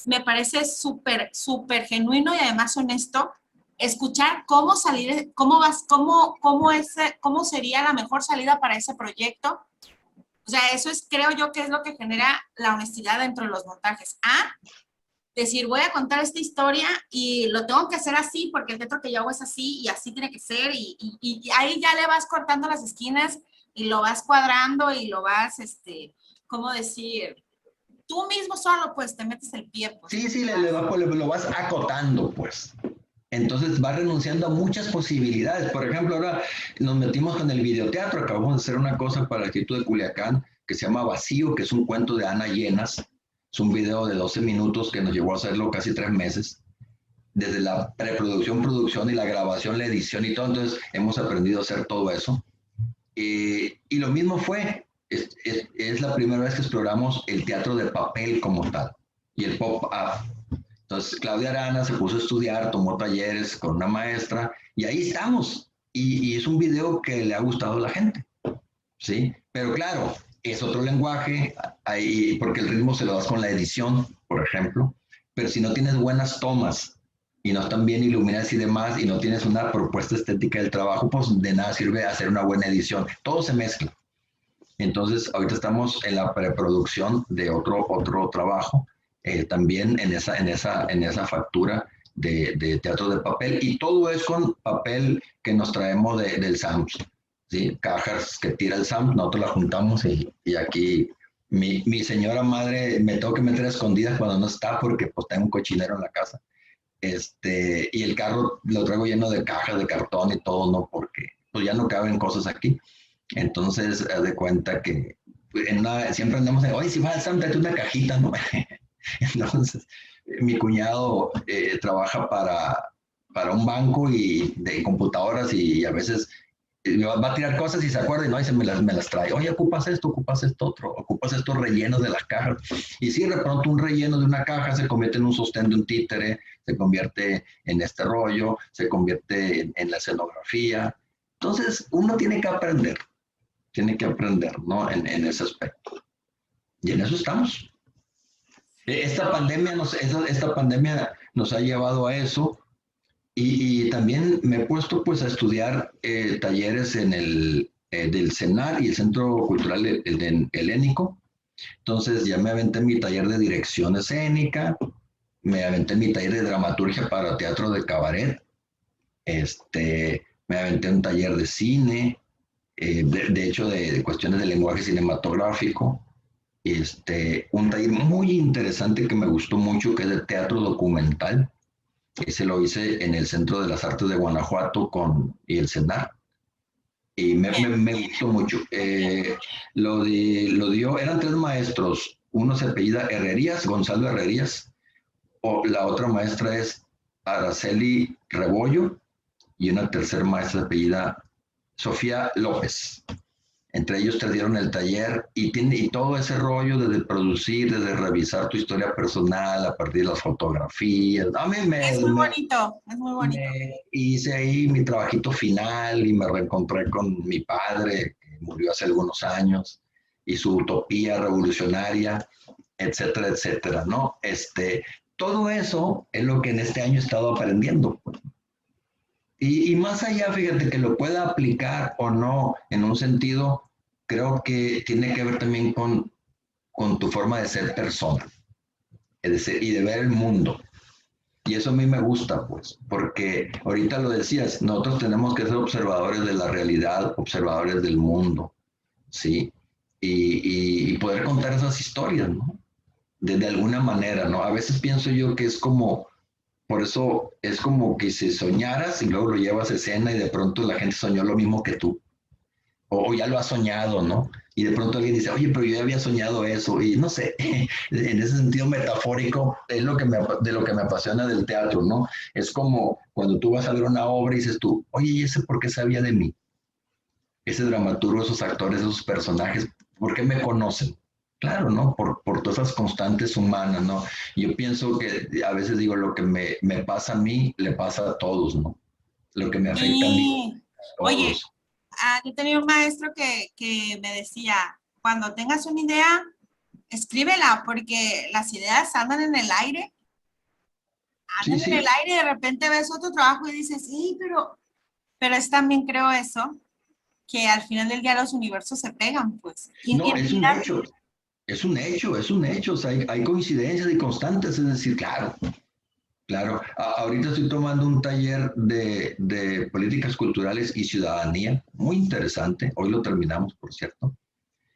me parece súper, súper genuino y además honesto escuchar cómo salir, cómo sería la mejor salida para ese proyecto. O sea, eso es, creo yo, que es lo que genera la honestidad dentro de los montajes. decir, voy a contar esta historia y lo tengo que hacer así porque el teatro que yo hago es así y así tiene que ser y ahí ya le vas cortando las esquinas y lo vas cuadrando y lo vas, ¿cómo decir? Tú mismo solo, pues, te metes el pie, pues. Sí, sí, lo vas acotando, pues. Entonces va renunciando a muchas posibilidades. Por ejemplo, ahora nos metimos con el videoteatro. Acabamos de hacer una cosa para el Instituto de Culiacán que se llama Vacío, que es un cuento de Ana Llenas. Es un video de 12 minutos que nos llevó a hacerlo casi 3 meses. Desde la preproducción, producción y la grabación, la edición y todo. Entonces hemos aprendido a hacer todo eso. Y lo mismo fue, es la primera vez que exploramos el teatro de papel como tal y el pop-up. Entonces Claudia Arana se puso a estudiar, tomó talleres con una maestra y ahí estamos. Y es un video que le ha gustado a la gente, ¿sí? Pero claro, es otro lenguaje, ahí, porque el ritmo se lo das con la edición, por ejemplo, pero si no tienes buenas tomas y no están bien iluminadas y demás, y no tienes una propuesta estética del trabajo, pues de nada sirve hacer una buena edición. Todo se mezcla. Entonces, ahorita estamos en la preproducción de otro trabajo, también en esa factura de teatro de papel, y todo es con papel que nos traemos del SAMS, ¿sí? Cajas que tira el SAMS, nosotros la juntamos y aquí mi señora madre me tengo que meter a escondidas cuando no está porque pues tengo un cochinero en la casa. Y el carro lo traigo lleno de cajas de cartón y todo, ¿no? Porque pues ya no caben cosas aquí. Entonces, haz de cuenta que siempre andamos de, oye, si vas al Sam, tráete una cajita, ¿no? Entonces, mi cuñado trabaja para un banco de computadoras y a veces va a tirar cosas y se acuerda y no, y me las trae. Oye, ocupas esto otro, ocupas estos rellenos de las cajas. Y sí, de pronto un relleno de una caja se convierte en un sostén de un títere, se convierte en este rollo, se convierte en la escenografía. Entonces, uno tiene que aprender, ¿no? En ese aspecto. Y en eso estamos. Esta pandemia nos ha llevado a eso y también me he puesto pues a estudiar talleres del CENAR y el Centro Cultural Helénico. Entonces ya me aventé mi taller de dirección escénica, me aventé mi taller de dramaturgia para teatro de cabaret, me aventé un taller de cine, de hecho de cuestiones de lenguaje cinematográfico, un taller muy interesante que me gustó mucho, que es de teatro documental. Ese lo hice en el Centro de las Artes de Guanajuato y el CENAR. Y me gustó mucho. Eran 3 maestros. Uno se apellida Herrerías, Gonzalo Herrerías. La otra maestra es Araceli Rebollo. Y una tercera maestra se apellida Sofía López. Entre ellos te dieron el taller y todo ese rollo desde producir, desde revisar tu historia personal a partir de las fotografías. A mí es muy bonito, es muy bonito. Hice ahí mi trabajito final y me reencontré con mi padre, que murió hace algunos años, y su utopía revolucionaria, etcétera, etcétera, ¿no? Todo eso es lo que en este año he estado aprendiendo. Y más allá, fíjate, que lo pueda aplicar o no en un sentido, creo que tiene que ver también con tu forma de ser persona y de ver el mundo. Y eso a mí me gusta, pues, porque ahorita lo decías, nosotros tenemos que ser observadores de la realidad, observadores del mundo, ¿sí? Y poder contar esas historias, ¿no? De alguna manera, ¿no? A veces pienso yo que es como por eso es como que si soñaras y luego lo llevas a escena y de pronto la gente soñó lo mismo que tú, o ya lo ha soñado, ¿no? Y de pronto alguien dice, oye, pero yo ya había soñado eso, y no sé, en ese sentido metafórico es de lo que me apasiona del teatro, ¿no? Es como cuando tú vas a ver una obra y dices tú, oye, ¿y ese por qué sabía de mí? Ese dramaturgo, esos actores, esos personajes, ¿por qué me conocen? Claro, ¿no? Por todas esas constantes humanas, ¿no? Yo pienso que a veces digo, lo que me pasa a mí, le pasa a todos, ¿no? Lo que me afecta a mí, a Oye, todos. yo tenía un maestro que me decía, cuando tengas una idea, escríbela, porque las ideas Sí, andan en el sí. aire y de repente ves otro trabajo y dices, sí, pero es también creo eso, que al final del día los universos se pegan, pues. Y No, en es un realidad, hecho. es un hecho, o sea, hay coincidencias y constantes, es decir, claro, claro. Ahorita estoy tomando un taller de políticas culturales y ciudadanía, muy interesante, hoy lo terminamos, por cierto,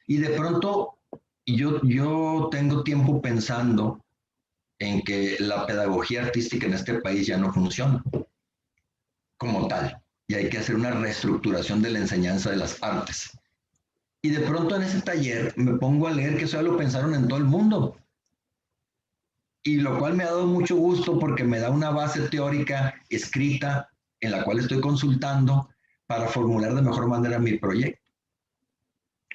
y de pronto yo tengo tiempo pensando en que la pedagogía artística en este país ya no funciona como tal, y hay que hacer una reestructuración de la enseñanza de las artes. Y de pronto en ese taller me pongo a leer que eso ya lo pensaron en todo el mundo, y lo cual me ha dado mucho gusto porque me da una base teórica escrita en la cual estoy consultando para formular de mejor manera mi proyecto.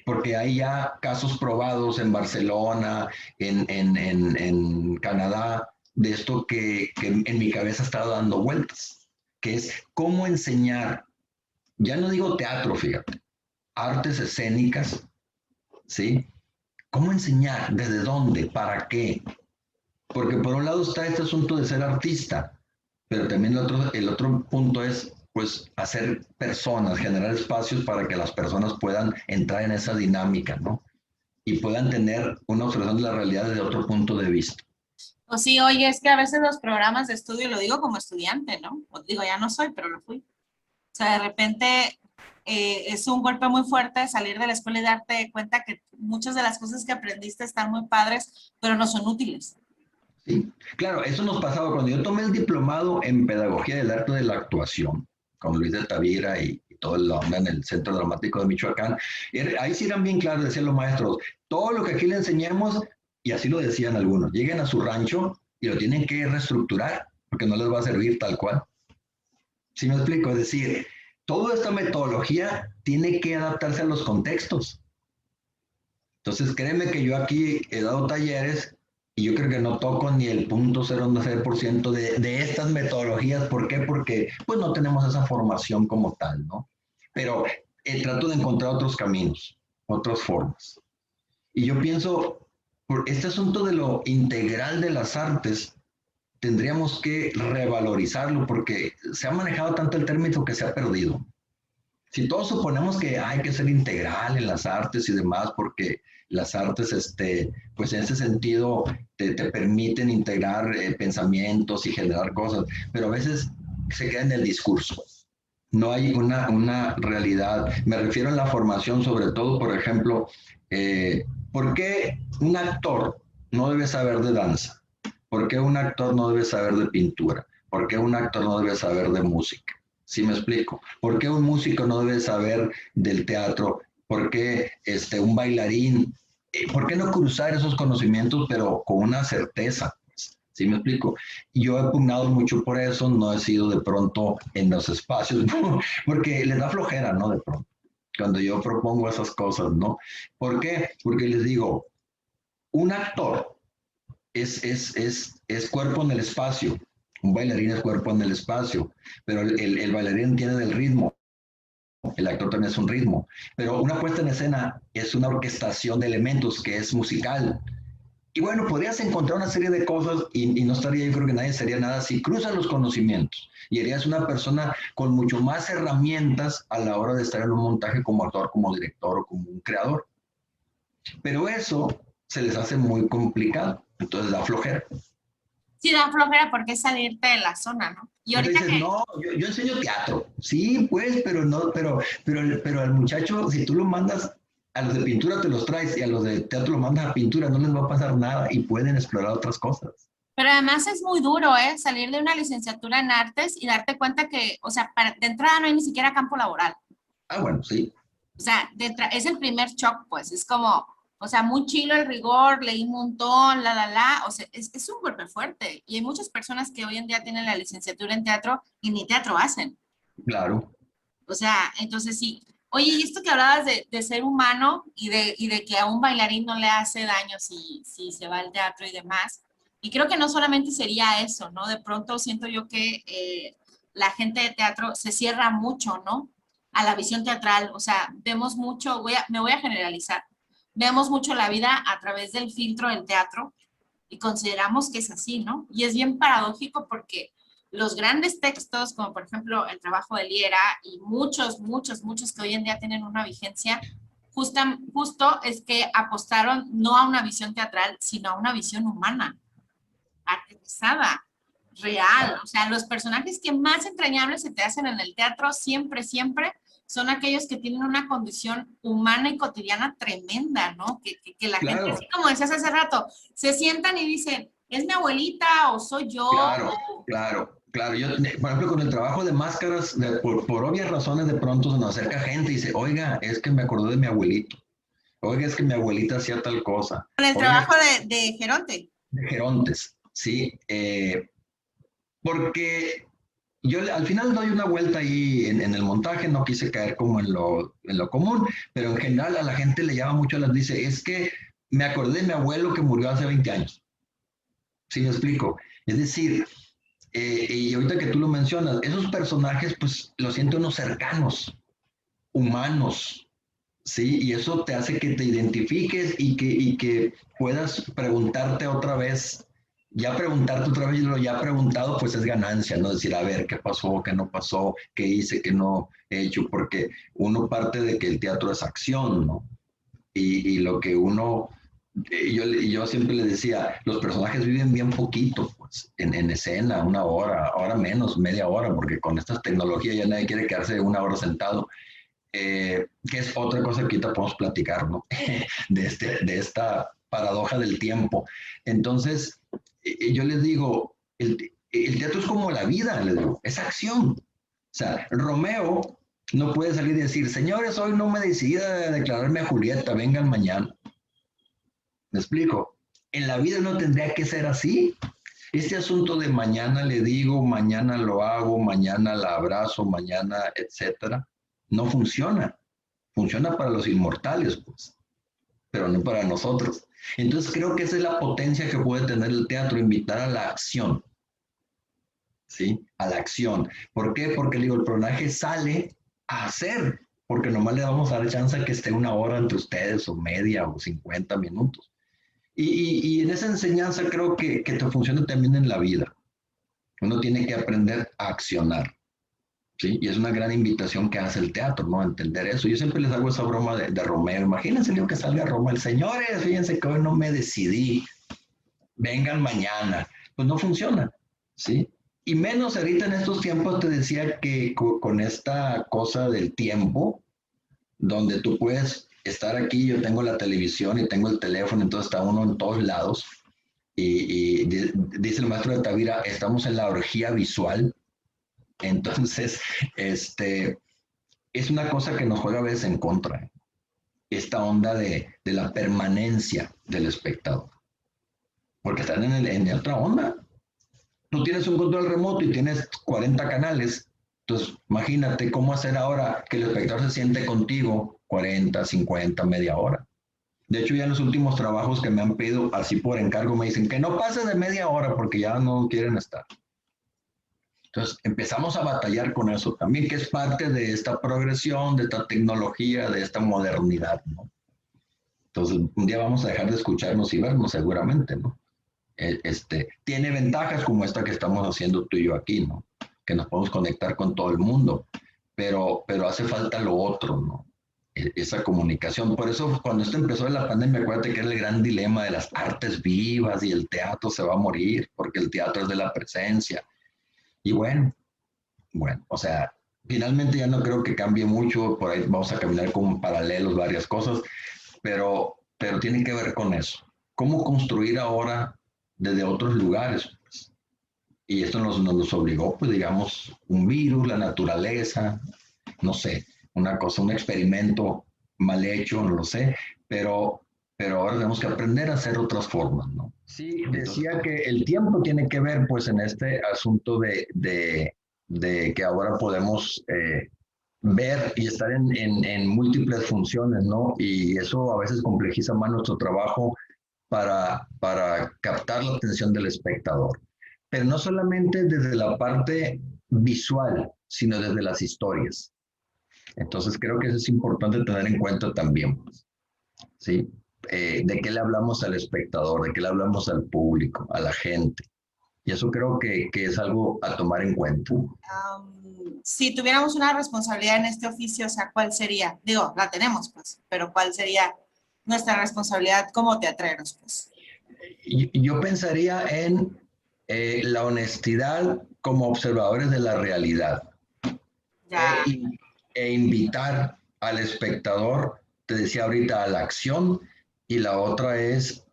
Porque hay ya casos probados en Barcelona, en Canadá, de esto que en mi cabeza ha estado dando vueltas, que es cómo enseñar, ya no digo teatro, fíjate, artes escénicas, ¿sí? ¿Cómo enseñar? ¿Desde dónde? ¿Para qué? Porque por un lado está este asunto de ser artista, pero también el otro punto es, pues, hacer personas, generar espacios para que las personas puedan entrar en esa dinámica, ¿no? Y puedan tener una observación de la realidad desde otro punto de vista. O sí, oye, es que a veces los programas de estudio, lo digo como estudiante, ¿no? O digo, ya no soy, pero lo fui. O sea, de repente es un golpe muy fuerte salir de la escuela y darte cuenta que muchas de las cosas que aprendiste están muy padres, pero no son útiles. Sí, claro, eso nos pasaba cuando yo tomé el diplomado en Pedagogía del Arte de la Actuación con Luis de Tavira y toda la onda en el Centro Dramático de Michoacán. Ahí sí eran bien claros, decían los maestros, todo lo que aquí le enseñamos, y así lo decían algunos, lleguen a su rancho y lo tienen que reestructurar porque no les va a servir tal cual. ¿Sí me explico? Es decir, toda esta metodología tiene que adaptarse a los contextos. Entonces, créeme que yo aquí he dado talleres y yo creo que no toco ni el 0.006% de estas metodologías. ¿Por qué? Porque pues no tenemos esa formación como tal, ¿no? Pero trato de encontrar otros caminos, otras formas. Y yo pienso, por este asunto de lo integral de las artes, tendríamos que revalorizarlo porque se ha manejado tanto el término que se ha perdido. Si todos suponemos que hay que ser integral en las artes y demás, porque las artes, pues en ese sentido, te permiten integrar pensamientos y generar cosas, pero a veces se queda en el discurso. No hay una realidad. Me refiero a la formación, sobre todo, por ejemplo, ¿por qué un actor no debe saber de danza? ¿Por qué un actor no debe saber de pintura? ¿Por qué un actor no debe saber de música? ¿Sí me explico? ¿Por qué un músico no debe saber del teatro? ¿Por qué un bailarín? ¿Por qué no cruzar esos conocimientos, pero con una certeza? ¿Sí me explico? Yo he pugnado mucho por eso, no he sido de pronto en los espacios, ¿no? Porque les da flojera, ¿no? De pronto, cuando yo propongo esas cosas, ¿no? ¿Por qué? Porque les digo, un actor es cuerpo en el espacio, un bailarín es cuerpo en el espacio, pero el bailarín entiende del ritmo, el actor también es un ritmo, pero una puesta en escena es una orquestación de elementos que es musical. Y bueno, podrías encontrar una serie de cosas y no estaría, yo creo que nadie sería nada si cruzas los conocimientos y eres una persona con mucho más herramientas a la hora de estar en un montaje como actor, como director o como un creador. Pero eso se les hace muy complicado, entonces da flojera. Sí, da flojera porque es salirte de la zona, ¿no? Y Entonces ahorita dices, que, no, yo enseño teatro. Sí, pues, pero no, pero al muchacho, si tú lo mandas, a los de pintura te los traes y a los de teatro lo mandas a pintura, no les va a pasar nada y pueden explorar otras cosas. pero además es muy duro, ¿eh? Salir de una licenciatura en artes y darte cuenta que, o sea, de entrada no hay ni siquiera campo laboral. Ah, bueno, sí, O sea, es el primer shock, pues, es como, o sea, muy chilo el rigor, leí un montón, o sea, es un golpe fuerte. Y hay muchas personas que hoy en día tienen la licenciatura en teatro y ni teatro hacen. claro. O sea, entonces sí. Oye, y esto que hablabas de ser humano y de que a un bailarín no le hace daño si se va al teatro y demás. Y creo que no solamente sería eso, ¿no? De pronto siento yo que la gente de teatro se cierra mucho, ¿no? A la visión teatral. O sea, vemos mucho, me voy a generalizar, vemos mucho la vida a través del filtro del teatro y consideramos que es así, ¿no? Y es bien paradójico porque los grandes textos, como por ejemplo el trabajo de Liera y muchos que hoy en día tienen una vigencia, justo es que apostaron no a una visión teatral, sino a una visión humana, aterrizada, real. O sea, los personajes que más entrañables se te hacen en el teatro siempre, siempre son aquellos que tienen una condición humana y cotidiana tremenda, ¿no? Que la gente, Claro, así como decías hace rato, se sientan y dicen, ¿es mi abuelita o soy yo? claro, claro, claro. Yo, por ejemplo, con el trabajo de máscaras, por obvias razones, de pronto se nos acerca gente y dice, oiga, es que me acordé de mi abuelito. Oiga, es que mi abuelita hacía tal cosa. Con el Oiga, trabajo de Geronte. de gerontes, ¿sí? Porque yo al final doy una vuelta ahí en el montaje, no quise caer como en lo común, pero en general a la gente le llama mucho, las dice, es que me acordé de mi abuelo que murió hace 20 años. ¿Sí me explico? Es decir, y ahorita que tú lo mencionas, esos personajes, pues los siento unos cercanos, humanos, ¿sí? Y eso te hace que te identifiques y que puedas preguntarte otra vez. Ya preguntarte otra vez lo ya preguntado, pues es ganancia, ¿no? Decir, a ver, ¿qué pasó, qué no pasó, qué hice, qué no he hecho? Porque uno parte de que el teatro es acción, ¿no? Y lo que uno, yo siempre le decía, los personajes viven bien poquito, pues, en escena, una hora, ahora menos, media hora, porque con estas tecnologías ya nadie quiere quedarse una hora sentado, que es otra cosa que ahorita podemos platicar, ¿no? De esta paradoja del tiempo. Entonces, yo les digo, el teatro es como la vida, les digo, es acción. O sea, Romeo no puede salir y decir, señores, hoy no me decidí a declararme a Julieta, vengan mañana. ¿Me explico? En la vida no tendría que ser así. Este asunto de mañana le digo, mañana lo hago, mañana la abrazo, mañana, etcétera, no funciona. Funciona para los inmortales, pues, pero no para nosotros. Entonces creo que esa es la potencia que puede tener el teatro, invitar a la acción, ¿sí? A la acción. ¿Por qué? Porque digo, el personaje sale a hacer, porque nomás le vamos a dar chance a que esté una hora entre ustedes, o media, o 50 minutos. Y en esa enseñanza creo que te funciona también en la vida. Uno tiene que aprender a accionar. ¿Sí? Y es una gran invitación que hace el teatro, ¿no? A entender eso. Yo siempre les hago esa broma de Romeo. Imagínense yo que salga Roma, el señores, fíjense que hoy no me decidí, vengan mañana. Pues no funciona, ¿sí? Y menos ahorita en estos tiempos te decía que con esta cosa del tiempo, donde tú puedes estar aquí, yo tengo la televisión y tengo el teléfono, entonces está uno en todos lados. Dice el maestro de Tavira, estamos en la orgía visual. Entonces, es una cosa que nos juega a veces en contra, esta onda de la permanencia del espectador, porque están en otra onda. Tú tienes un control remoto y tienes 40 canales, entonces imagínate cómo hacer ahora que el espectador se siente contigo 40, 50, media hora. De hecho, ya en los últimos trabajos que me han pedido así por encargo me dicen que no pase de media hora porque ya no quieren estar. Entonces empezamos a batallar con eso también, que es parte de esta progresión, de esta tecnología, de esta modernidad, ¿no? Entonces un día vamos a dejar de escucharnos y vernos seguramente, ¿no? Tiene ventajas como esta que estamos haciendo tú y yo aquí, ¿no? Que nos podemos conectar con todo el mundo, pero hace falta lo otro, ¿no? Esa comunicación. Por eso cuando esto empezó en la pandemia, acuérdate que era el gran dilema de las artes vivas y el teatro se va a morir porque el teatro es de la presencia. Y bueno, o sea, finalmente ya no creo que cambie mucho, por ahí vamos a caminar con paralelos, varias cosas, pero tiene que ver con eso. ¿Cómo construir ahora desde otros lugares? Pues? Y esto nos obligó, pues digamos, un virus, la naturaleza, no sé, una cosa, un experimento mal hecho, no lo sé, pero ahora tenemos que aprender a hacer otras formas, ¿no? Sí, decía que el tiempo tiene que ver, pues, en este asunto de que ahora podemos ver y estar en múltiples funciones, ¿no? Y eso a veces complejiza más nuestro trabajo para captar la atención del espectador. Pero no solamente desde la parte visual, sino desde las historias. Entonces creo que eso es importante tener en cuenta también, pues, ¿sí? ¿De qué le hablamos al espectador? ¿De qué le hablamos al público, a la gente? Y eso creo que es algo a tomar en cuenta. Si tuviéramos una responsabilidad en este oficio, o sea, ¿cuál sería? Digo, la tenemos, pues, pero ¿cuál sería nuestra responsabilidad como teatreros, pues? Yo pensaría en la honestidad como observadores de la realidad Ya, e invitar al espectador, te decía ahorita, a la acción, y la otra es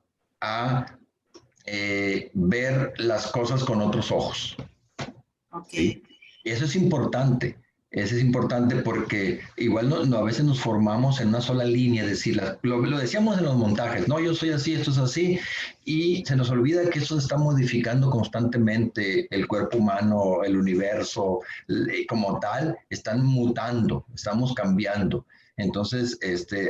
a ver las cosas con otros ojos. ok. ¿Sí? Y eso es importante porque igual a veces nos formamos en una sola línea, es decir, lo decíamos en los montajes, no, yo soy así, esto es así, y se nos olvida que eso se está modificando constantemente, el cuerpo humano, el universo, como tal, están mutando, estamos cambiando. Entonces,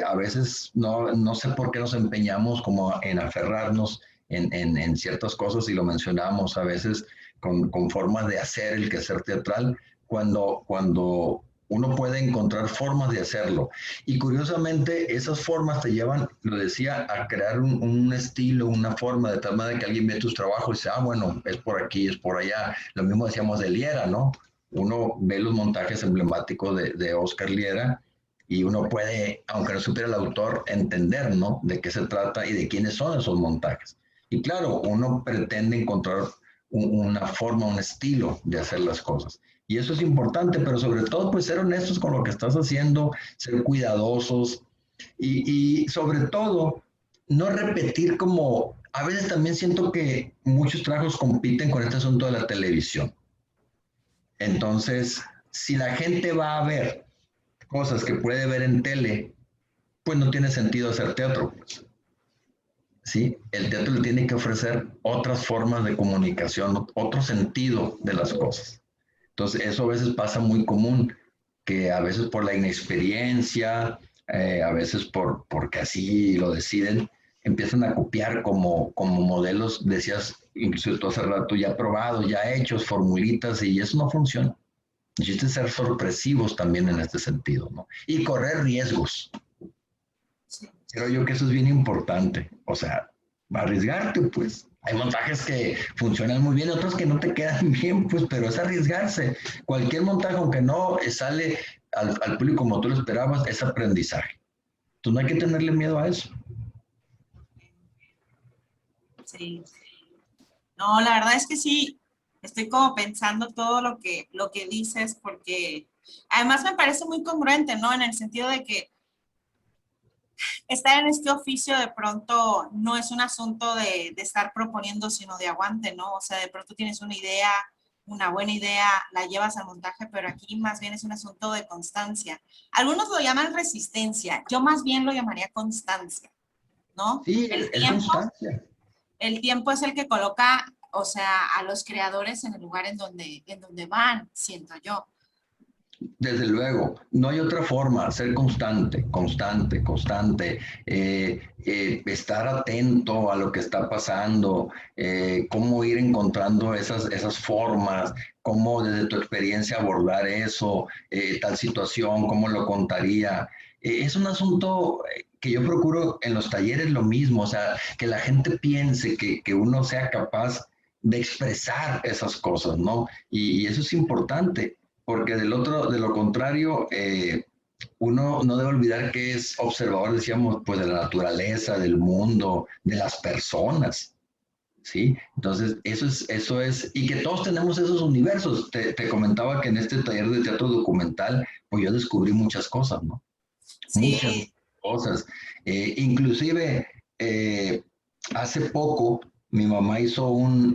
a veces no sé por qué nos empeñamos como en aferrarnos en ciertas cosas y lo mencionamos a veces con formas de hacer el quehacer teatral, cuando uno puede encontrar formas de hacerlo. Y curiosamente, esas formas te llevan, lo decía, a crear un estilo, una forma, de tal manera que alguien ve tus trabajos y dice, ah, bueno, es por aquí, es por allá. Lo mismo decíamos de Liera, ¿no? Uno ve los montajes emblemáticos de Oscar Liera y uno puede, aunque no supiera el autor, entender, ¿no? De qué se trata y de quiénes son esos montajes. Y claro, uno pretende encontrar una forma, un estilo de hacer las cosas. Y eso es importante, pero sobre todo, pues ser honestos con lo que estás haciendo, ser cuidadosos y sobre todo, no repetir como, a veces también siento que muchos trabajos compiten con este asunto de la televisión. Entonces, si la gente va a ver cosas que puede ver en tele, pues no tiene sentido hacer teatro. ¿Sí? El teatro le tiene que ofrecer otras formas de comunicación, otro sentido de las cosas. Entonces, eso a veces pasa muy común, que a veces por la inexperiencia, a veces porque así lo deciden, empiezan a copiar como modelos, decías, incluso tú hace rato, ya probados, ya hechos, formulitas, y eso no funciona. El chiste es ser sorpresivos también en este sentido, ¿no? Y correr riesgos. Sí. Creo yo que eso es bien importante. O sea, arriesgarte, pues. Hay montajes que funcionan muy bien, otros que no te quedan bien, pues, pero es arriesgarse. Cualquier montaje, aunque no sale al público como tú lo esperabas, es aprendizaje. Entonces no hay que tenerle miedo a eso. Sí. No, la verdad es que sí, estoy como pensando todo lo que dices, porque además me parece muy congruente, ¿no? En el sentido de que estar en este oficio de pronto no es un asunto de estar proponiendo, sino de aguante, ¿no? O sea, de pronto tienes una idea, una buena idea, la llevas al montaje, pero aquí más bien es un asunto de constancia. Algunos lo llaman resistencia, yo más bien lo llamaría constancia, ¿no? Sí, es constancia. El tiempo es el que coloca, o sea, a los creadores en el lugar en donde van, siento yo. Desde luego, no hay otra forma, ser constante, constante, constante, estar atento a lo que está pasando, cómo ir encontrando esas formas, cómo desde tu experiencia abordar eso, tal situación, cómo lo contaría. Es un asunto que yo procuro en los talleres lo mismo, o sea, que la gente piense que uno sea capaz de expresar esas cosas, ¿no? Y eso es importante porque de lo contrario, uno no debe olvidar que es observador, decíamos, pues de la naturaleza, del mundo, de las personas, ¿sí? Entonces, eso es, y que todos tenemos esos universos. Te comentaba que en este taller de teatro documental, pues yo descubrí muchas cosas, ¿no? Muchas Sí, cosas. Inclusive, hace poco, mi mamá hizo un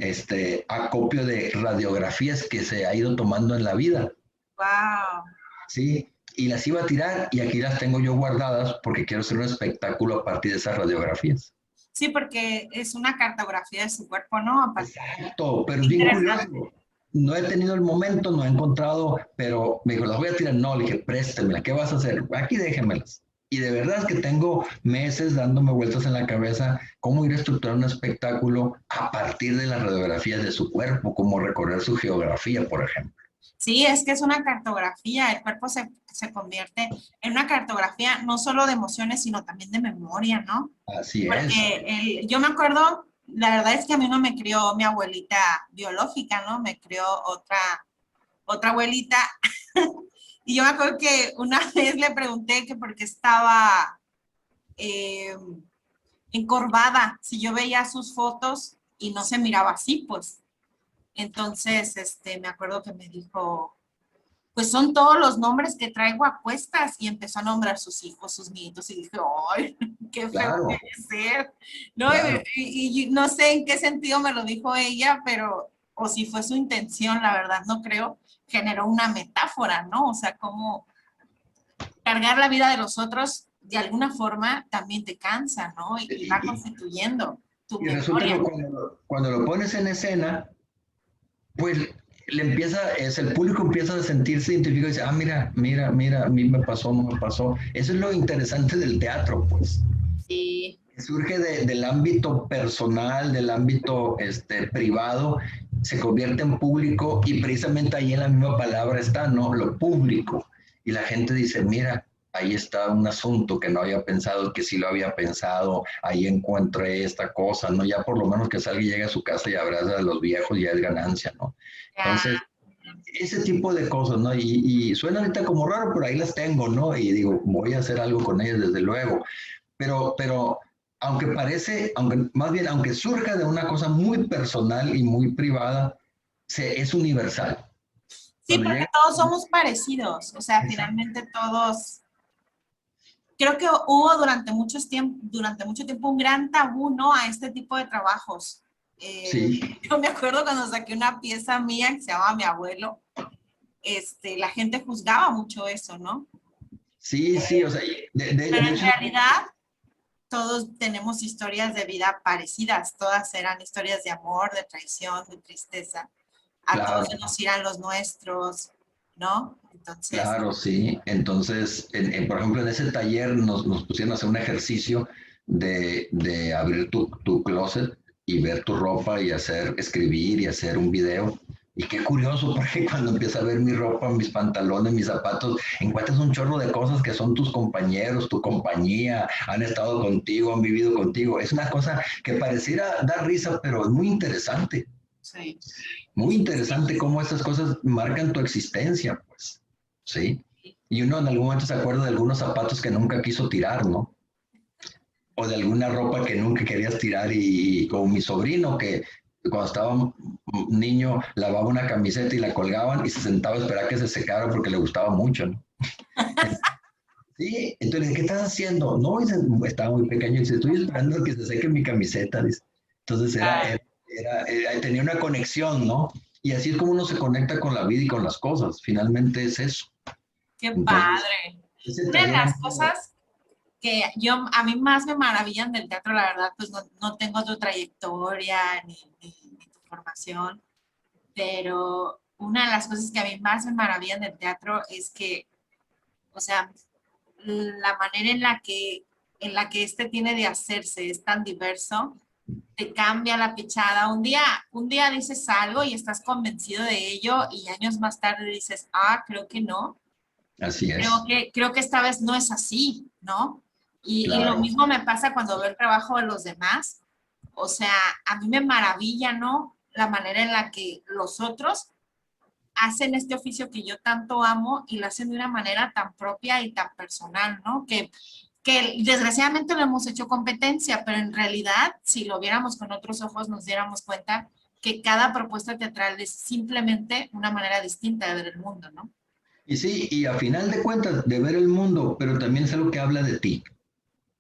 acopio de radiografías que se ha ido tomando en la vida. wow. Sí, y las iba a tirar y aquí las tengo yo guardadas porque quiero hacer un espectáculo a partir de esas radiografías. Sí, porque es una cartografía de su cuerpo, ¿no? Exacto, pero es bien curioso. Interesante. No he tenido el momento, no he encontrado, pero me dijo, las voy a tirar. No, le dije, préstemela, ¿qué vas a hacer? Aquí déjemelas. Y de verdad es que tengo meses dándome vueltas en la cabeza cómo ir a estructurar un espectáculo a partir de las radiografías de su cuerpo, cómo recorrer su geografía, por ejemplo. Sí, es que es una cartografía, el cuerpo se convierte en una cartografía no solo de emociones, sino también de memoria, ¿no? Así es. Porque yo me acuerdo, la verdad es que a mí no me crió mi abuelita biológica, ¿no? Me crió otra abuelita. Y yo me acuerdo que una vez le pregunté que por qué estaba eh, encorvada, si yo veía sus fotos y no se miraba así, pues. Entonces, me acuerdo que me dijo, pues son todos los nombres que traigo a cuestas y empezó a nombrar sus hijos, sus nietos y dije, ¡ay, qué feo Claro, debe ser! ¿No? claro. Y no sé en qué sentido me lo dijo ella, pero, o si fue su intención, la verdad no creo, generó una metáfora, ¿no? O sea, como cargar la vida de los otros de alguna forma también te cansa, ¿no? Y va Y, constituyendo tu y resulta que memoria. cuando lo pones en escena, pues le empieza, es el público empieza a sentirse identificado y dice, ah, mira, mira, mira, a mí me pasó, no me pasó. Eso es lo interesante del teatro, pues. Sí, Surge del ámbito personal, del ámbito privado, se convierte en público y precisamente ahí en la misma palabra está, ¿no? Lo público. Y la gente dice, mira, ahí está un asunto que no había pensado, que sí lo había pensado, ahí encontré esta cosa, ¿no? Ya por lo menos que salga y llegue a su casa y abraza a los viejos, ya es ganancia, ¿no? ya, Entonces, ese tipo de cosas, ¿no? Y suena ahorita como raro, pero ahí las tengo, ¿no? Y digo, voy a hacer algo con ellas, desde luego. Pero aunque parece, aunque más bien, aunque surja de una cosa muy personal y muy privada, es universal. sí, Cuando porque llega... todos somos parecidos, o sea, Exacto. finalmente todos, creo que hubo durante mucho tiempo un gran tabú, ¿no? A este tipo de trabajos. Sí, Yo me acuerdo cuando saqué una pieza mía que se llama Mi abuelo, la gente juzgaba mucho eso, ¿no? sí, sí, o sea, Pero de en hecho, realidad todos tenemos historias de vida parecidas, todas eran historias de amor, de traición, de tristeza. A todos claro, se nos irán los nuestros, ¿no? Entonces, claro, sí. Entonces, por ejemplo, en ese taller nos pusieron a hacer un ejercicio de abrir tu closet y ver tu ropa y escribir y hacer un video. Y qué curioso, porque cuando empiezas a ver mi ropa, mis pantalones, mis zapatos, encuentras un chorro de cosas que son tus compañeros, tu compañía, han estado contigo, han vivido contigo. Es una cosa que pareciera dar risa, pero es muy interesante. sí. Muy Sí, sí, interesante cómo estas cosas marcan tu existencia, pues, ¿sí? Y uno en algún momento se acuerda de algunos zapatos que nunca quiso tirar, ¿no? O de alguna ropa que nunca querías tirar y como mi sobrino que cuando estaba niño lavaba una camiseta y la colgaban y se sentaba a esperar que se secara porque le gustaba mucho, ¿no? Sí, entonces, ¿qué estás haciendo? No, dice, estaba muy pequeño y dice, estoy esperando que se seque mi camiseta, dice. Entonces ah, tenía una conexión, ¿no? Y así es como uno se conecta con la vida y con las cosas. Finalmente es eso. qué Entonces, padre. ese Una de taller, las cosas que a mí más me maravillan del teatro, la verdad, pues no tengo tu trayectoria ni tu formación, pero una de las cosas que a mí más me maravillan del teatro es que, o sea, la manera en la que tiene de hacerse es tan diverso, te cambia la pichada. Un día dices algo y estás convencido de ello y años más tarde dices, creo que no. así Creo es, que, creo que esta vez no es así, ¿no? Y lo claro. mismo me pasa cuando veo el trabajo de los demás. O sea, a mí me maravilla, ¿no? La manera en la que los otros hacen este oficio que yo tanto amo y lo hacen de una manera tan propia y tan personal, ¿no? Que desgraciadamente lo hemos hecho competencia, pero en realidad, si lo viéramos con otros ojos, nos diéramos cuenta que cada propuesta teatral es simplemente una manera distinta de ver el mundo, ¿no? Y sí, y a final de cuentas, de ver el mundo, pero también es algo que habla de ti.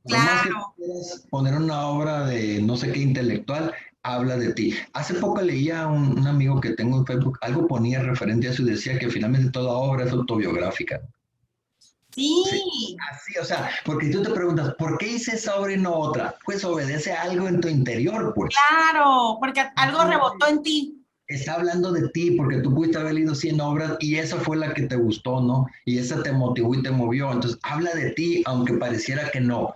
Por más que Claro. quieras poner una obra de no sé qué intelectual, habla de ti. Hace poco leía a un amigo que tengo en Facebook, algo ponía referente a eso y decía que finalmente toda obra es autobiográfica. Sí, Sí, así, o sea, porque tú te preguntas, ¿por qué hice esa obra y no otra? Pues obedece a algo en tu interior, pues. claro, porque algo rebotó en ti. Está hablando de ti, porque tú pudiste haber leído 100 obras y esa fue la que te gustó, ¿no? Y esa te motivó y te movió. Entonces, habla de ti, aunque pareciera que no,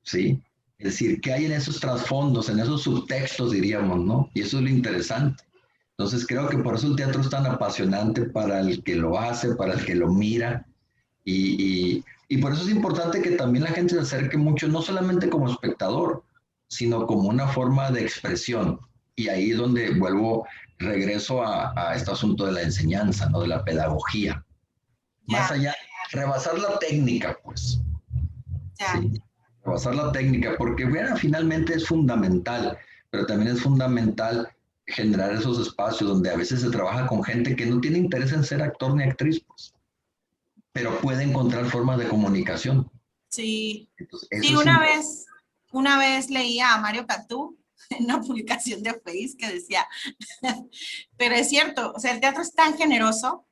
¿sí? Es decir, ¿qué hay en esos trasfondos, en esos subtextos, diríamos, ¿no? Y eso es lo interesante. Entonces, creo que por eso el teatro es tan apasionante para el que lo hace, para el que lo mira. Y por eso es importante que también la gente se acerque mucho, no solamente como espectador, sino como una forma de expresión. Y ahí es donde regreso a este asunto de la enseñanza, ¿no? De la pedagogía. Más Ya, allá, rebasar la técnica, pues. ya. Sí, rebasar la técnica, porque bueno, finalmente es fundamental, pero también es fundamental generar esos espacios donde a veces se trabaja con gente que no tiene interés en ser actor ni actriz, pues, pero puede encontrar formas de comunicación. Sí, Entonces, eso sí, es importante. una vez leía a Mario Cantú en una publicación de Face que decía, pero es cierto, o sea, el teatro es tan generoso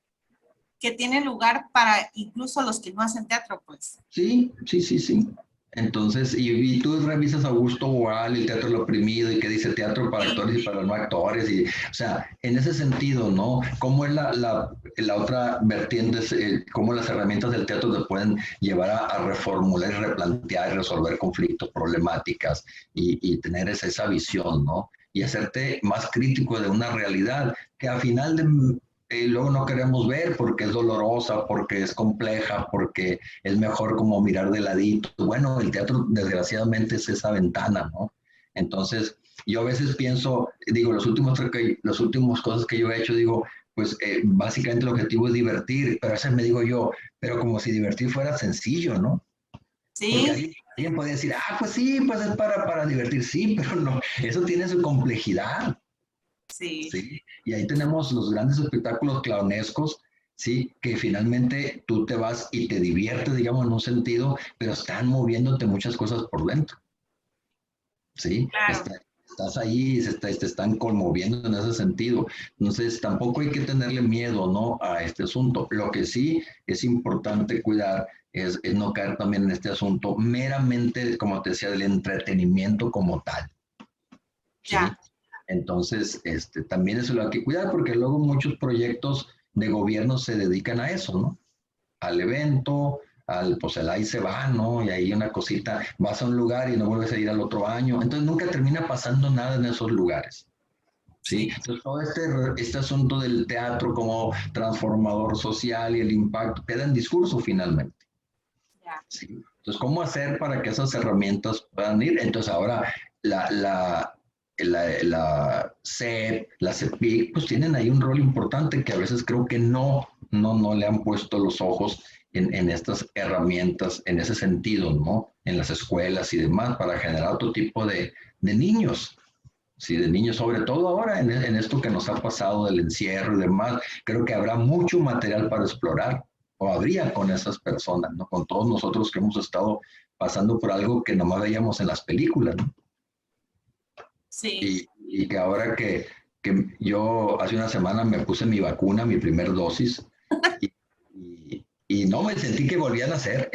que tiene lugar para incluso los que no hacen teatro, pues. Sí, sí, sí, sí. Entonces, y tú revisas a Augusto Boal, el teatro del oprimido, y qué dice teatro para Sí, actores y para no actores, y, o sea, en ese sentido, ¿no? ¿Cómo es la otra vertiente, cómo las herramientas del teatro te pueden llevar a reformular, y replantear, y resolver conflictos, problemáticas, y tener esa visión, ¿no? Y hacerte más crítico de una realidad que al final luego no queremos ver porque es dolorosa, porque es compleja, porque es mejor como mirar de ladito. Bueno, el teatro desgraciadamente es esa ventana, ¿no? Entonces, yo a veces pienso, digo, los últimos cosas que yo he hecho, digo, pues básicamente el objetivo es divertir, pero a veces me digo yo, pero como si divertir fuera sencillo, ¿no? Porque sí, alguien puede decir, pues sí, pues es para divertir, sí, pero no, eso tiene su complejidad. sí. ¿Sí? Y ahí tenemos los grandes espectáculos clownescos, ¿sí? Que finalmente tú te vas y te diviertes, digamos, en un sentido, pero están moviéndote muchas cosas por dentro, ¿sí? Claro. Estás ahí, te están conmoviendo en ese sentido. Entonces, tampoco hay que tenerle miedo, ¿no? A este asunto. Lo que sí es importante cuidar es no caer también en este asunto meramente, como te decía, del entretenimiento como tal. ¿Sí? Ya, Entonces, también eso lo hay que cuidar porque luego muchos proyectos de gobierno se dedican a eso, ¿no? Al evento, pues el ahí se va, ¿no? Y ahí una cosita, vas a un lugar y no vuelves a ir al otro año. Entonces nunca termina pasando nada en esos lugares. ¿Sí? sí, Entonces, todo este asunto del teatro como transformador social y el impacto queda en discurso finalmente. ya, ¿Sí? Entonces, ¿cómo hacer para que esas herramientas puedan ir? Entonces, ahora la CEP, la CEPIC, pues tienen ahí un rol importante que a veces creo que no le han puesto los ojos en estas herramientas, en ese sentido, ¿no? En las escuelas y demás, para generar otro tipo de niños. Sí, de niños, sobre todo ahora en esto que nos ha pasado del encierro y demás, creo que habrá mucho material para explorar, o habría con esas personas, ¿no? Con todos nosotros que hemos estado pasando por algo que nomás veíamos en las películas, ¿no? sí. Y que ahora que yo hace una semana me puse mi vacuna, mi primer dosis, y no me sentí que volvían a hacer.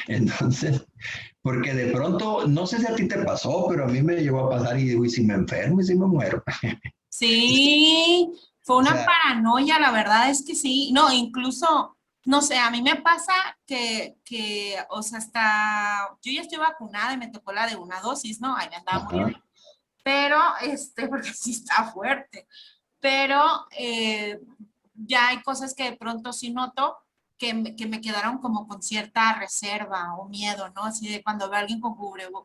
Entonces, porque de pronto, no sé si a ti te pasó, pero a mí me llegó a pasar y digo, ¿y si me enfermo y si me muero? Sí, fue O una sea, paranoia, la verdad es que sí. No, incluso, no sé, a mí me pasa o sea, yo ya estoy vacunada y me tocó la de una dosis, ¿no? Ahí me andaba ajá. muriendo. Pero, porque sí está fuerte. Pero ya hay cosas que de pronto sí noto que me quedaron como con cierta reserva o miedo, ¿no? Así de cuando veo a alguien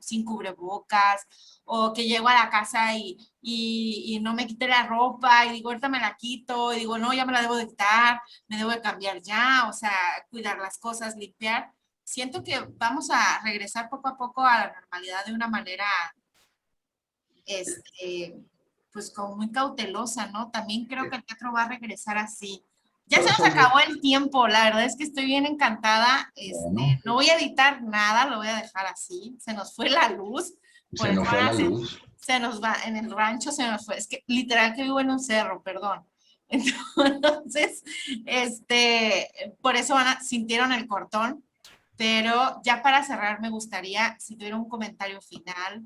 sin cubrebocas o que llego a la casa y no me quite la ropa y digo, ahorita me la quito y digo, no, ya me la debo de quitar, me debo de cambiar ya, o sea, cuidar las cosas, limpiar. Siento que vamos a regresar poco a poco a la normalidad de una manera este, pues como muy cautelosa, ¿no? También creo que el teatro va a regresar así. Ya se nos Sobre, acabó el tiempo, la verdad es que estoy bien encantada. bueno, No voy a editar nada, lo voy a dejar así. Se nos fue la luz, por se eso nos fue ahora la luz. se nos va, en el rancho se nos fue. Es que literal que vivo en un cerro, perdón. Entonces, por eso sintieron el cortón, pero ya para cerrar me gustaría, si tuviera un comentario final,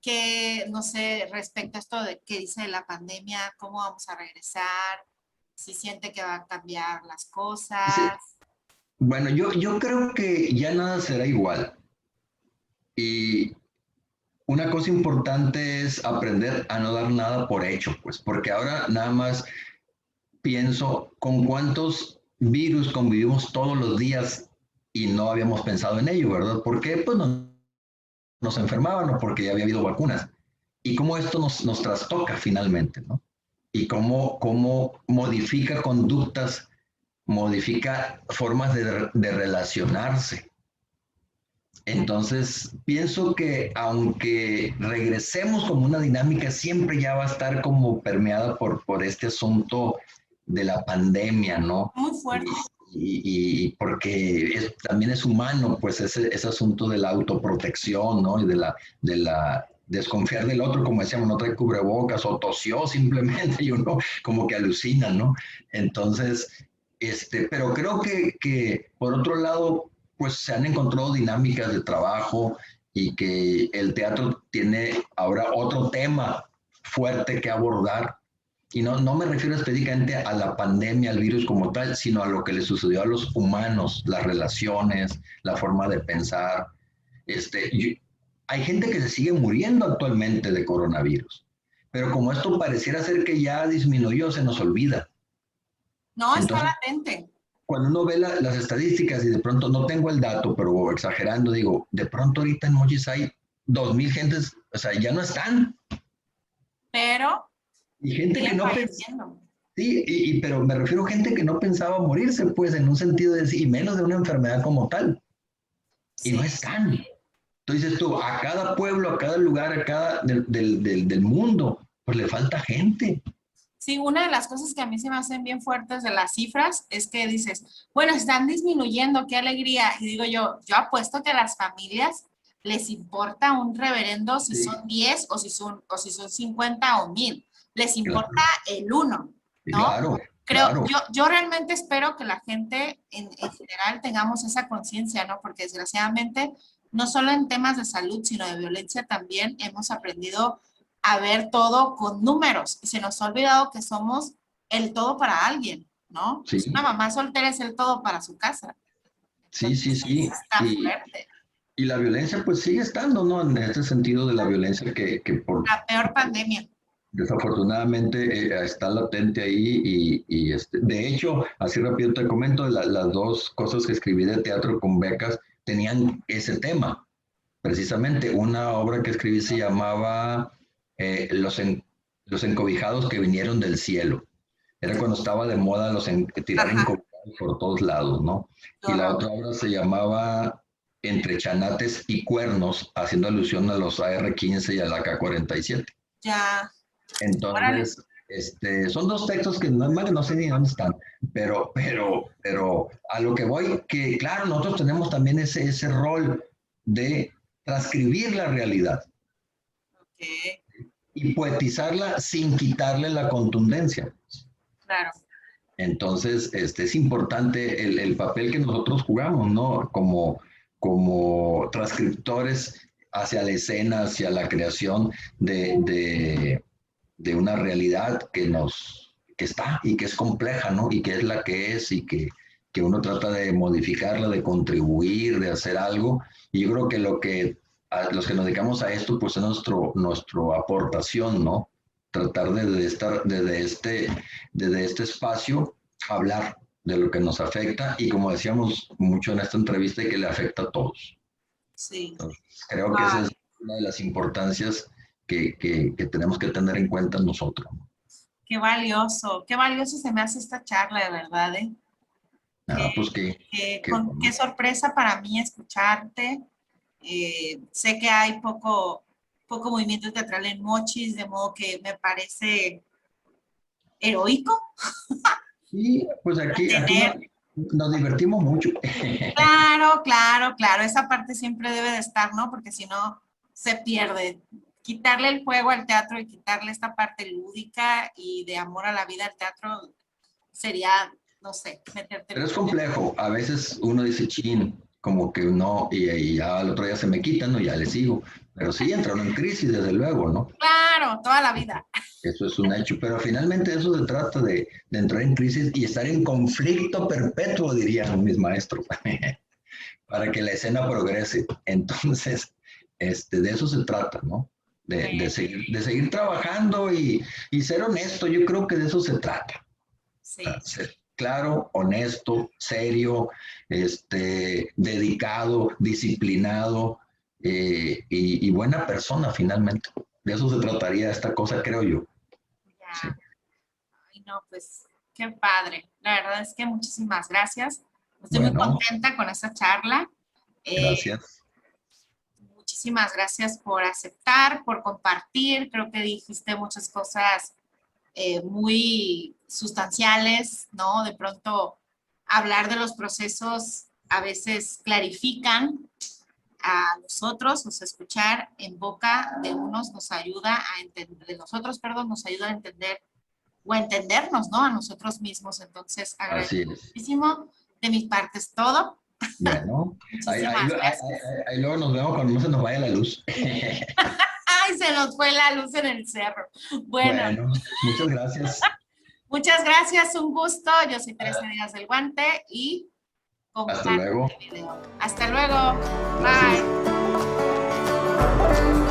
que, no sé, respecto a esto de qué dice de la pandemia, cómo vamos a regresar, si siente que va a cambiar las Sí, cosas. bueno, yo creo que ya nada será igual. Y una cosa importante es aprender a no dar nada por hecho, pues, porque ahora nada más pienso con cuántos virus convivimos todos los días y no habíamos pensado en ello, ¿verdad? ¿Por qué? Pues no nos enfermaban o porque ya había habido vacunas. Y cómo esto nos trastoca finalmente, ¿no? Y cómo modifica conductas, modifica formas de relacionarse. Entonces, pienso que aunque regresemos como una dinámica, siempre ya va a estar como permeada por este asunto de la pandemia, ¿no? Muy fuerte. Y porque también es humano, pues ese asunto de la autoprotección, ¿no? Y de la desconfiar del otro, como decíamos, no trae cubrebocas o tosió simplemente y uno como que alucina, ¿no? Entonces, pero creo que por otro lado, pues se han encontrado dinámicas de trabajo y que el teatro tiene ahora otro tema fuerte que abordar. Y no me refiero específicamente a la pandemia, al virus como tal, sino a lo que le sucedió a los humanos, las relaciones, la forma de pensar. Hay gente que se sigue muriendo actualmente de coronavirus, pero como esto pareciera ser que ya disminuyó, se nos olvida. No, está Entonces, latente. cuando uno ve las estadísticas y de pronto no tengo el dato, pero exagerando, digo, de pronto ahorita en Mochis hay 2,000 gentes, o sea, ya no están. Pero Y gente que siguen no falleciendo. sí, pero me refiero a gente que no pensaba morirse, pues, en un sentido de y menos de una enfermedad como tal. Y Sí. no están. Entonces tú, a cada pueblo, a cada lugar, a cada del mundo, pues le falta gente. Sí, una de las cosas que a mí se me hacen bien fuertes de las cifras es que dices, bueno, están disminuyendo, qué alegría. Y digo yo apuesto que a las familias les importa un reverendo si Sí, son 10 o si son 50 o 1000. Les claro, importa el uno, ¿no? claro, Creo, claro. yo realmente espero que la gente en general tengamos esa conciencia, ¿no? Porque desgraciadamente, no solo en temas de salud, sino de violencia también hemos aprendido a ver todo con números y se nos ha olvidado que somos el todo para alguien, ¿no? Sí, Una mamá soltera es el todo para su casa. sí, sí, Entonces, sí. está fuerte. Y la violencia pues sigue estando, ¿no? En este sentido de la violencia que por La peor pandemia. desafortunadamente está latente ahí de hecho, así rápido te comento, las dos cosas que escribí de teatro con becas tenían ese tema, precisamente. Una obra que escribí se llamaba Los encobijados que vinieron del cielo. Era cuando estaba de moda tirar Ajá, encobijados por todos lados, ¿no? qué Y la horror. otra obra se llamaba Entre chanates y cuernos, haciendo alusión a los AR-15 y al AK-47. Ya, órale. Entonces, son dos textos que no sé ni dónde están, pero a lo que voy, que claro, nosotros tenemos también ese rol de transcribir la realidad Ok, y poetizarla sin quitarle la contundencia. claro. Entonces, es importante el papel que nosotros jugamos, ¿no? Como transcriptores hacia la escena, hacia la creación de una realidad que está y que es compleja, ¿no? Y que es la que es y que uno trata de modificarla, de contribuir, de hacer algo. Y yo creo que los que nos dedicamos a esto, pues es nuestro aportación, ¿no? Tratar desde este espacio, hablar de lo que nos afecta y como decíamos mucho en esta entrevista, que le afecta a todos. Sí. Entonces, creo que esa Wow, es una de las importancias que tenemos que tener en cuenta nosotros. qué valioso se me hace esta charla, de verdad, ¿eh? Qué, Nada, pues qué sorpresa para mí escucharte. Sé que hay poco movimiento teatral en Mochis, de modo que me parece heroico sí, pues aquí tener. nos divertimos mucho. Claro, claro, claro, esa parte siempre debe de estar, ¿no? Porque si no, se pierde. Quitarle el juego al teatro y quitarle esta parte lúdica y de amor a la vida al teatro sería, no sé, meterte en Pero un... es complejo. A veces uno dice, chin, como que no, y ya al otro día se me quitan, ¿no? Ya le sigo. Pero sí, entra uno en crisis, desde luego, ¿no? Claro, toda la vida. Eso es un hecho. Pero finalmente eso se trata de entrar en crisis y estar en conflicto perpetuo, dirían mis maestros, para que la escena progrese. Entonces, de eso se trata, ¿no? De seguir trabajando y ser honesto. Yo creo que de eso se trata. Sí, Ser claro, honesto, serio, dedicado, disciplinado, y buena persona finalmente. De eso se trataría esta cosa, creo yo. Ya. Sí. Ay, no, pues qué padre. La verdad es que muchísimas gracias. Estoy muy Bueno, contenta con esta charla. gracias. Muchísimas gracias por aceptar, por compartir. Creo que dijiste muchas cosas muy sustanciales, ¿no? De pronto hablar de los procesos a veces clarifican a nosotros, o sea, escuchar en boca de unos nos ayuda a entender, de nosotros, perdón, nos ayuda a entender o a entendernos, ¿no? A nosotros mismos. Entonces, Así agradezco es. muchísimo. De mi parte es todo. Bueno, Muchísimas gracias. ahí luego nos vemos cuando no se nos vaya la luz. Ay, se nos fue la luz en el cerro. Bueno, Bueno, muchas gracias. muchas gracias, un gusto. Yo soy Teresa Díaz del Guante y Hasta comparto luego. este video. Hasta luego. Gracias. Bye.